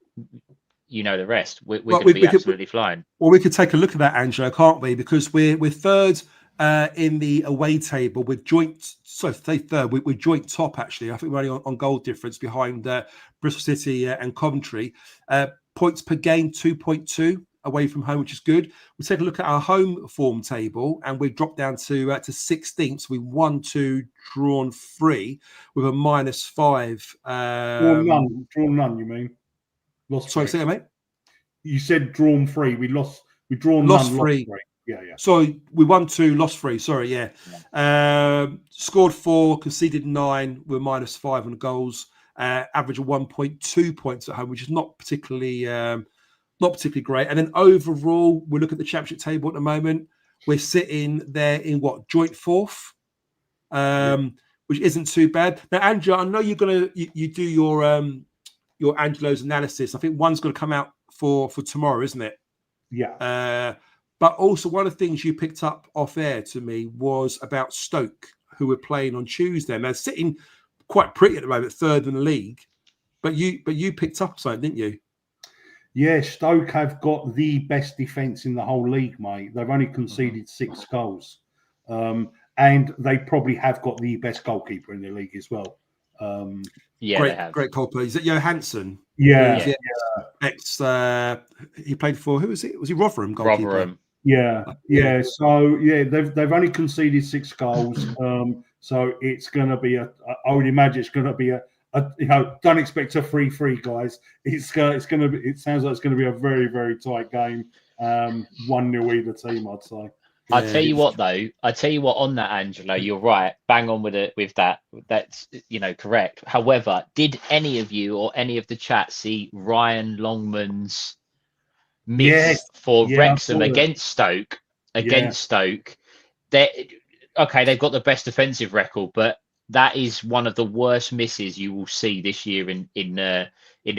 you know the rest. We're going to be absolutely flying. Well, we could take a look at that, Angelo, can't we? Because we're third in the away table with joint. So say third, we're joint top actually. I think we're only on goal difference behind Bristol City and Coventry. Points per game 2.2 away from home, which is good. We take a look at our home form table, and we've dropped down to 16th. We won 2, drawn 3, with a -5. Drawn none. You mean? Lost. Sorry, 3. say that, mate. You said drawn 3. We lost. We drawn Lost none. 3. Lost 3. Yeah. Sorry, we won 2, lost 3. Sorry, yeah. Scored 4, conceded 9. We're -5 on goals. Average of 1.2 points at home, which is not particularly great. And then overall, we look at the championship table at the moment. We're sitting there in joint 4th, which isn't too bad. Now, Angela, I know you're gonna you do your Angelo's analysis. I think one's going to come out for tomorrow, isn't it? Yeah. But also one of the things you picked up off air to me was about Stoke, who were playing on Tuesday. And they're sitting quite pretty at the moment, third in the league. But you picked up something, didn't you? Yeah, Stoke have got the best defence in the whole league, mate. They've only conceded 6 goals. And they probably have got the best goalkeeper in the league as well. Yeah, great, they have. Great goalkeeper. Is it Johansson? Yeah. He played for, who was it? Was he Rotherham goalkeeper? Rotherham. Yeah. So they've only conceded 6 goals. So it's going to be I would imagine it's going to be don't expect a 3-3, guys. It's going to be. It sounds like it's going to be a very, very tight game. 1-0 either team, I'd say. I tell you what, though. I tell you what. On that, Angelo, you're right. Bang on with it. With that, that's correct. However, did any of you or any of the chat see Ryan Longman's miss for Wrexham against Stoke? Stoke, they've got the best defensive record, but that is one of the worst misses you will see this year in the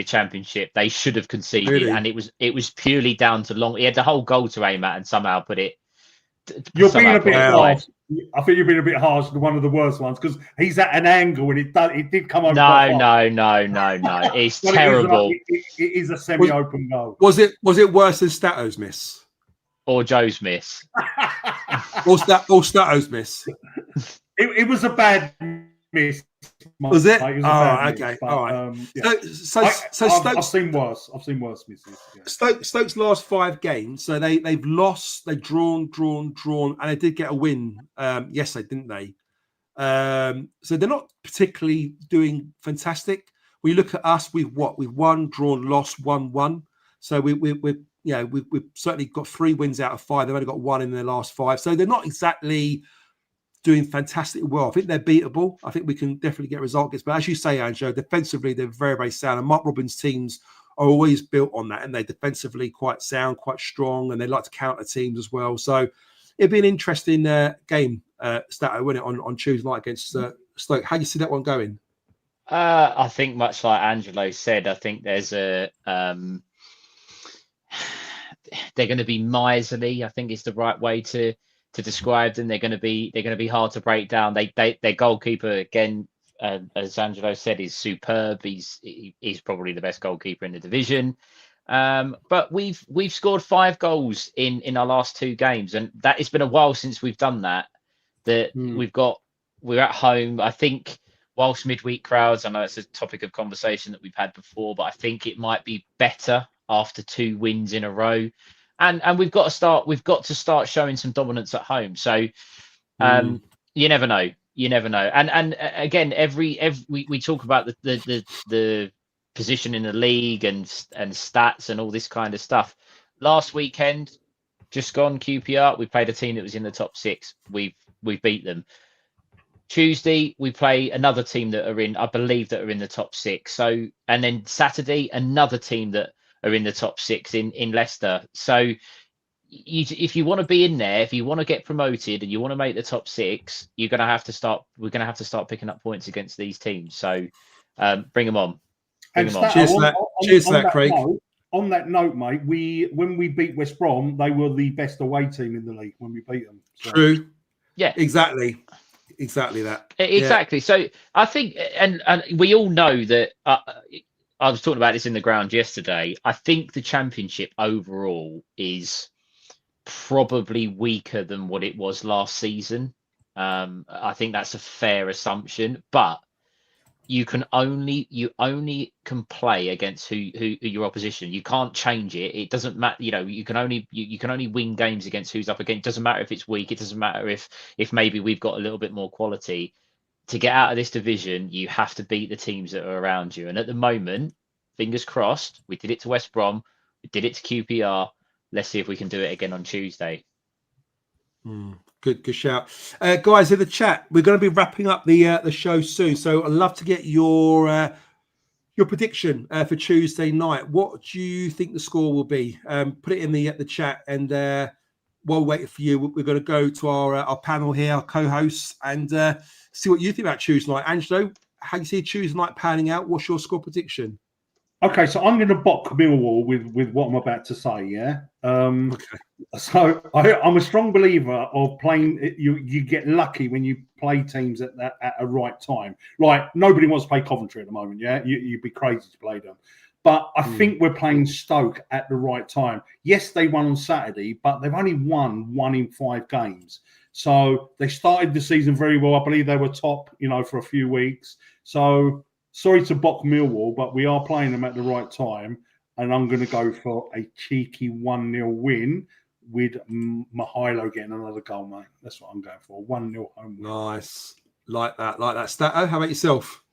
Championship. They should have conceded, Really? and it was purely down to Long. He had the whole goal to aim at, and somehow put it. You're being a bit harsh. I think you're being a bit harsh to one of the worst ones because he's at an angle and it did come over. No. It's terrible. It is a semi-open goal. Was it worse than Stato's miss? Or Joe's miss? or Stato's miss? It was a bad miss. Was it? Okay. Miss, all right. I've seen worse. I've seen worse misses. Yeah. Stoke's last 5 games, so they've lost, they've drawn, and they did get a win yesterday, didn't they? So they're not particularly doing fantastic. We look at us, we've won, drawn, lost, 1-1. So we've certainly got 3 wins out of 5. They've only got 1 in their last 5, so they're not exactly doing fantastically well. I think they're beatable. I think we can definitely get results. But as you say, Angelo, defensively, they're very, very sound. And Mark Robins' teams are always built on that. And they're defensively quite sound, quite strong. And they like to counter teams as well. So it'd be an interesting game, Stato, wouldn't it, on Tuesday night against Stoke. How do you see that one going? I think much like Angelo said, I think there's they're going to be miserly, I think is the right way to describe them. They're going to be hard to break down. Their goalkeeper, again, as Angelo said, is superb. He's probably the best goalkeeper in the division. But we've scored 5 goals in our last 2 games, and that it's been a while since we've done that. We're at home. I think whilst midweek crowds, I know it's a topic of conversation that we've had before, but I think it might be better after 2 wins in a row. And we've got to start showing some dominance at home. So you never know. And again, we talk about the position in the league and stats and all this kind of stuff. Last weekend, just gone QPR, we played a team that was in the top 6. We've beat them. Tuesday, we play another team that are in the top 6. So, and then Saturday, another team that are in the top 6 in Leicester. So if you want to be in there, if you want to get promoted and you want to make the top 6, we're going to have to start picking up points against these teams. So bring them on. Cheers for that, Craig. On that note, mate, when we beat West Brom, they were the best away team in the league when we beat them. So. True. Yeah. Exactly that. Exactly. Yeah. So I think, and we all know that, I was talking about this in the ground yesterday. I think the Championship overall is probably weaker than what it was last season. I think that's a fair assumption, but you only can play against who your opposition. You can't change it. It doesn't matter. You can only win games against who's up against. It doesn't matter if it's weak. It doesn't matter if maybe we've got a little bit more quality. To get out of this division, you have to beat the teams that are around you. And at the moment, fingers crossed, we did it to West Brom, we did it to QPR. Let's see if we can do it again on Tuesday. Good shout, guys. In the chat, we're going to be wrapping up the show soon, so I'd love to get your prediction for Tuesday night. What do you think the score will be? Put it in the chat, and while we're waiting for you, we're going to go to our panel here, our co-hosts, and see what you think about Tuesday night. Angelo, how you see Tuesday night panning out? What's your score prediction? Okay, so I'm going to box Millwall with what I'm about to say. Yeah. Okay. So I'm a strong believer of playing. You get lucky when you play teams at a right time. Like nobody wants to play Coventry at the moment. Yeah, you'd be crazy to play them. But I think we're playing Stoke at the right time. Yes, they won on Saturday, but they've only won 1 in 5 games. So they started the season very well. I believe they were top, for a few weeks. So sorry to box Millwall, but we are playing them at the right time. And I'm going to go for a cheeky 1-0 win with Mihailo getting another goal, mate. That's what I'm going for. 1-0 home win. Nice. Like that. Stato, how about yourself?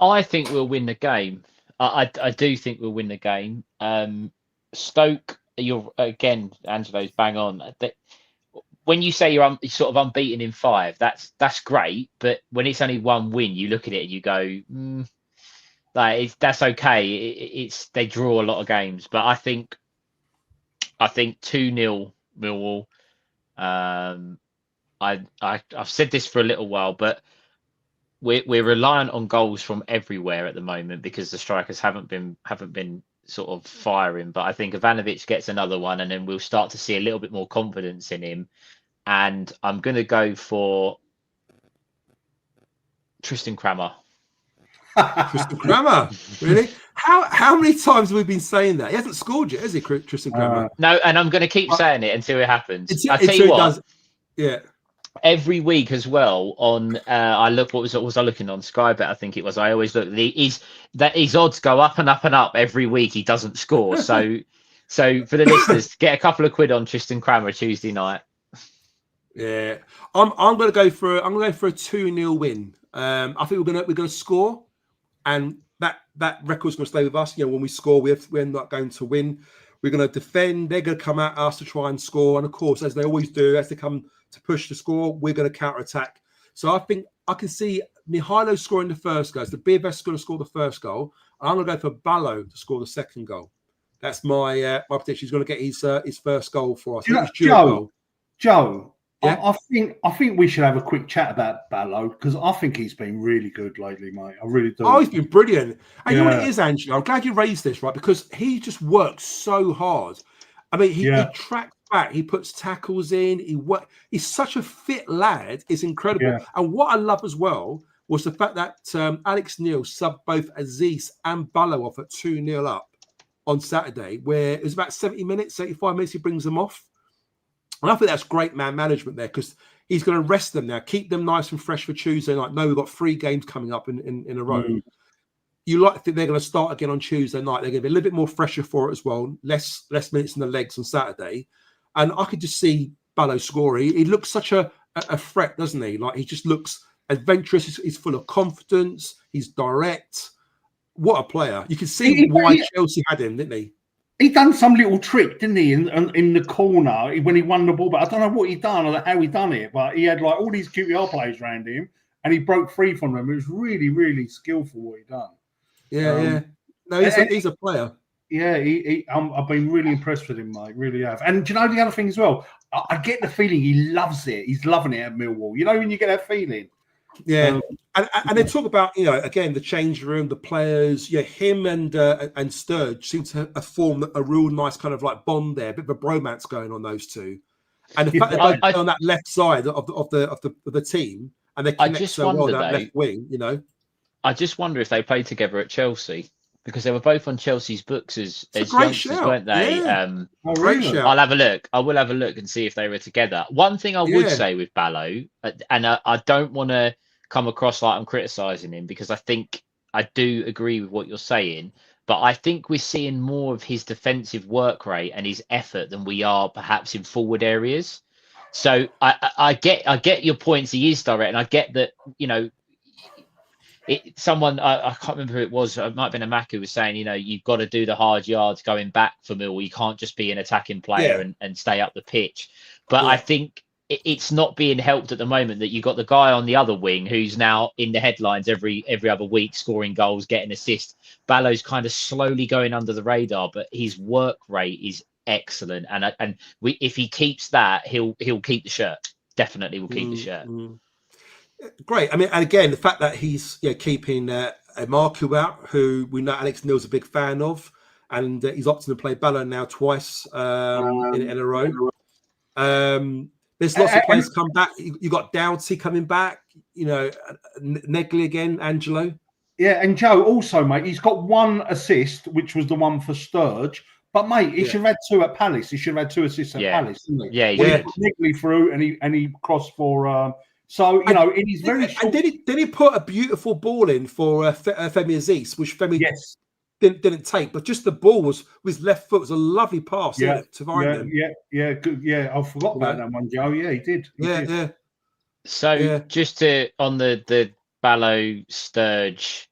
I think we'll win the game. I do think we'll win the game. Stoke, Angelo's bang on. When you say you're sort of unbeaten in 5, that's great. But when it's only 1 win, you look at it and you go, that's okay. They draw a lot of games, but I think 2-0 Millwall. I've said this for a little while, but we're reliant on goals from everywhere at the moment because the strikers haven't been sort of firing. But I think Ivanovic gets another one, and then we'll start to see a little bit more confidence in him. And I'm going to go for Tristan Kramer. Tristan Kramer, really? How many times have we been saying that? He hasn't scored yet, has he, Tristan Kramer? No, and I'm going to keep saying it until it happens. I tell you what. Does. Yeah. Every week as well on what was I looking on Sky Bet? I think it was. I always look his odds go up and up and up every week. He doesn't score. So for the listeners, get a couple of quid on Tristan Kramer Tuesday night. Yeah, I'm going to go for a 2-0 win. I think we're going to score, and that record's going to stay with us. When we score, we're not going to win. We're going to defend. They're going to come at us to try and score, and of course, as they always do, as they come to push the score, we're going to counter-attack. So I think I can see Mihailo scoring the first goal. So the Beervest is going to score the first goal. I'm going to go for Ballo to score the second goal. That's my prediction. He's going to get his first goal for us. Joe, yeah? I think we should have a quick chat about Ballo because I think he's been really good lately, mate. I really do. Oh, he's been brilliant. And you know what it is, Angelo? I'm glad you raised this, right? Because he just works so hard. I mean, he tracks back. He puts tackles in. He's such a fit lad. It's incredible. Yeah. And what I love as well was the fact that Alex Neil subbed both Aziz and Ballo off at 2-0 up on Saturday, where it was about 70 minutes, 75 minutes, he brings them off. And I think that's great man management there because he's going to rest them now, keep them nice and fresh for Tuesday night. No, we've got 3 games coming up in a row. You like to think they're going to start again on Tuesday night. They're going to be a little bit more fresher for it as well. Less minutes in the legs on Saturday. And I could just see Ballo scoring. He looks such a threat, doesn't he? Like he just looks adventurous. He's full of confidence. He's direct. What a player. You can see why Chelsea had him, didn't he? He done some little trick, didn't he, in the corner when he won the ball. But I don't know what he done or how he done it. But he had like all these QPR players around him and he broke free from them. It was really, really skillful what he done. Yeah. No, he's a player. Yeah, I've been really impressed with him, mate. Really have. And do you know the other thing as well? I get the feeling he loves it. He's loving it at Millwall. You know when you get that feeling? Yeah. And they talk about, again, the change room, the players. Yeah, him and Sturge seem to have formed a real nice kind of like bond there. A bit of a bromance going on, those two. And the fact that they're on that left side of the team and they connect so well that left wing, I just wonder if they played together at Chelsea. because they were both on Chelsea's books as great youngsters, shout. weren't they? Yeah. Oh, Great really? shout. I'll have a look. I will have a look and see if they were together. One thing I would Yeah. say with Ballo, and I don't want to come across like I'm criticising him, because I think I do agree with what you're saying, but I think we're seeing more of his defensive work rate and his effort than we are perhaps in forward areas. So I get your points. He is direct, and I get that, you know, someone, I can't remember who it was, it might have been a Mac, who was saying, you know, you've got to do the hard yards going back for Mill. You can't just be an attacking player Yeah. and stay up the pitch. But Yeah. I think it's not being helped at the moment that you've got the guy on the other wing who's now in the headlines every other week, scoring goals, getting assists. Ballow's kind of slowly going under the radar, but his work rate is excellent. And if he keeps that, he'll keep the shirt. Definitely will keep the shirt. Great. I mean, and again, the fact that he's keeping a Marku out, who we know Alex Neil's a big fan of, and he's opting to play Ballo now twice in a row. There's lots of players come back. You got Doughty coming back. You know, Negley again, Angelo. Yeah, and Joe also, mate, he's got one assist, which was the one for Sturge. But mate, he should have had two at Palace. He should have had two assists at Palace, didn't he? Yeah, he put Negley through, and he crossed for. So you know, it is very. And did he put a beautiful ball in for Femi Aziz, which Femi didn't take, but just the ball was with his left foot. It was a lovely pass. To Vineland. Yeah, good. Yeah, I forgot about that one, Joe. Yeah, he did. Yeah. So just to on the Ballo Sturge,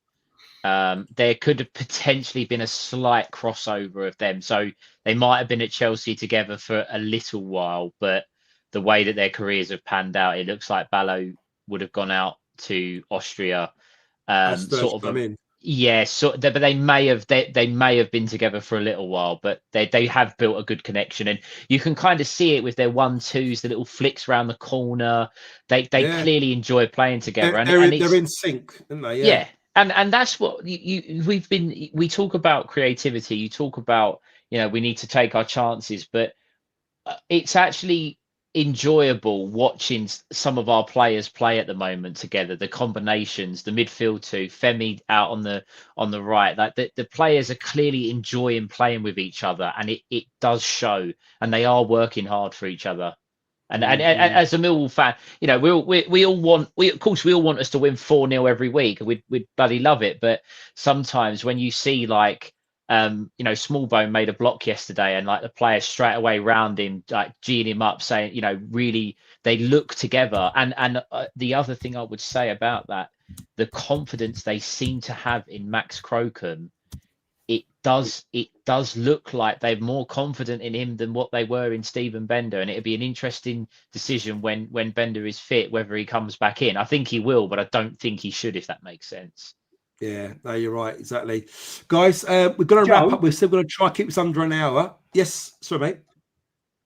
there could have potentially been a slight crossover of them. So they might have been at Chelsea together for a little while, but the way that their careers have panned out, it looks like Ballo would have gone out to Austria. Sort of but they may have been together for a little while, but they have built a good connection, and you can kind of see it with their 1-2s, the little flicks around the corner. They clearly enjoy playing together, they're in sync, aren't they? Yeah. And that's what we talk about creativity. You talk about, you know, we need to take our chances, but it's actually enjoyable watching some of our players play at the moment together. The combinations, the midfield two, Femi out on the right, like the players are clearly enjoying playing with each other, and it does show, and they are working hard for each other. And as a Millwall fan, you know, we all want us to win 4-0 every week. We'd bloody love it. But sometimes when you see, like, you know, Smallbone made a block yesterday, and like the players straight away round him, like geeing him up, saying, you know, really they look together. And the other thing I would say about that, the confidence they seem to have in Max Crocombe, it does look like they're more confident in him than what they were in Stephen Bender, and it'd be an interesting decision when Bender is fit whether he comes back in. I think he will, but I don't think he should, if that makes sense. Yeah, no, you're right, exactly. Guys, we're going to wrap up. We're still going to try and keep this under an hour. Yes, sorry, mate.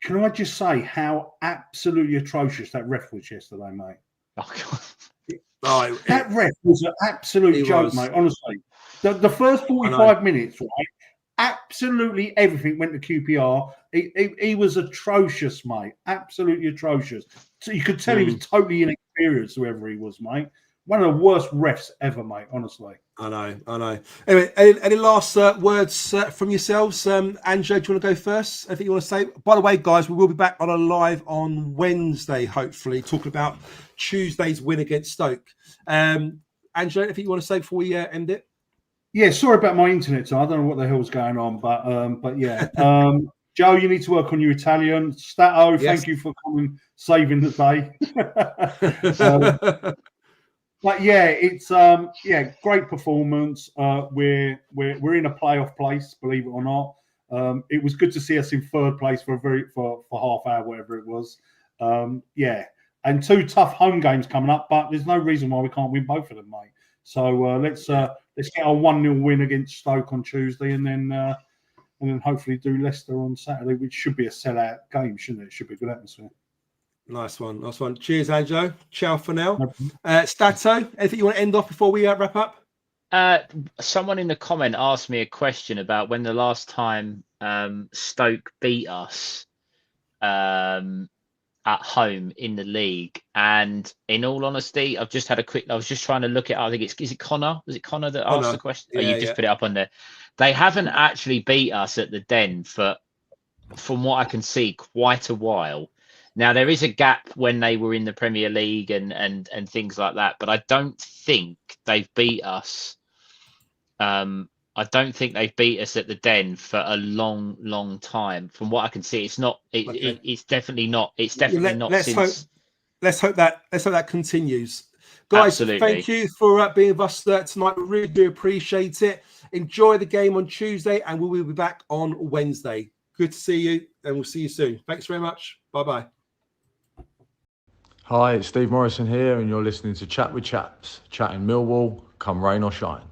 Can I just say how absolutely atrocious that ref was yesterday, mate? Oh, God. That ref was an absolute joke, mate, honestly. The first 45 minutes, right? Absolutely everything went to QPR. He was atrocious, mate. Absolutely atrocious. So you could tell he was totally inexperienced, whoever he was, mate. One of the worst refs ever, mate, honestly. I know. Anyway, any last words from yourselves? Angelo, do you want to go first? Anything you want to say? By the way, guys, we will be back on a live on Wednesday, hopefully, talking about Tuesday's win against Stoke. Angelo, anything you want to say before we end it? Yeah, sorry about my internet. So I don't know what the hell's going on, but yeah. Joe, you need to work on your Italian. Stato, thank you for coming, saving the day. But yeah, it's great performance. We're in a playoff place, believe it or not. It was good to see us in third place for half hour, whatever it was. And 2 tough home games coming up, but there's no reason why we can't win both of them, mate. So let's get our 1-0 win against Stoke on Tuesday, and then hopefully do Leicester on Saturday, which should be a sellout game, shouldn't it? It should be a good atmosphere. Nice one. Cheers, Angelo. Ciao for now. Stato, anything you want to end off before we wrap up? Someone in the comment asked me a question about when the last time Stoke beat us. at home in the league. And in all honesty, I was just trying to look at, I think is it Connor? Was it Connor that asked the question? Yeah, you've just put it up on there. They haven't actually beat us at the Den from what I can see, quite a while. Now, there is a gap when they were in the Premier League and things like that, but I don't think they've beat us. I don't think they've beat us at the Den for a long, long time. From what I can see, it's not. It's definitely not. It's definitely not since. Let's hope that continues. Guys, Absolutely. Thank you for being with us tonight. We really do appreciate it. Enjoy the game on Tuesday, and we will be back on Wednesday. Good to see you, and we'll see you soon. Thanks very much. Bye-bye. Hi, it's Steve Morrison here, and you're listening to Chat with Chaps, chatting Millwall, come rain or shine.